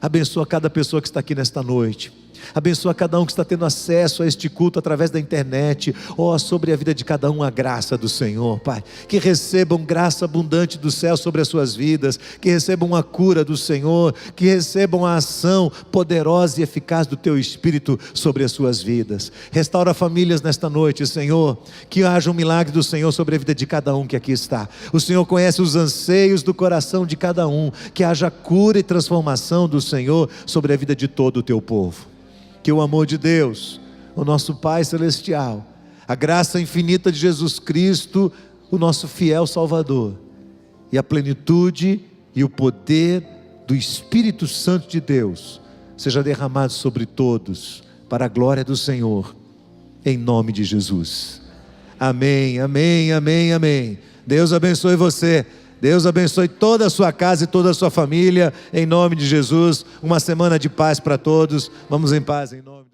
Abençoa cada pessoa que está aqui nesta noite. Abençoa cada um que está tendo acesso a este culto através da internet. Sobre a vida de cada um a graça do Senhor, Pai. Que recebam graça abundante do céu sobre as suas vidas. Que recebam a cura do Senhor. Que recebam a ação poderosa e eficaz do Teu Espírito sobre as suas vidas. Restaura famílias nesta noite, Senhor. Que haja um milagre do Senhor sobre a vida de cada um que aqui está. O Senhor conhece os anseios do coração de cada um. Que haja cura e transformação do Senhor sobre a vida de todo o Teu povo. Que o amor de Deus, o nosso Pai Celestial, a graça infinita de Jesus Cristo, o nosso fiel Salvador, e a plenitude e o poder do Espírito Santo de Deus, seja derramado sobre todos, para a glória do Senhor, em nome de Jesus. Amém, amém, amém, amém. Deus abençoe você. Deus abençoe toda a sua casa e toda a sua família, em nome de Jesus. Uma semana de paz para todos. Vamos em paz, em nome de Jesus.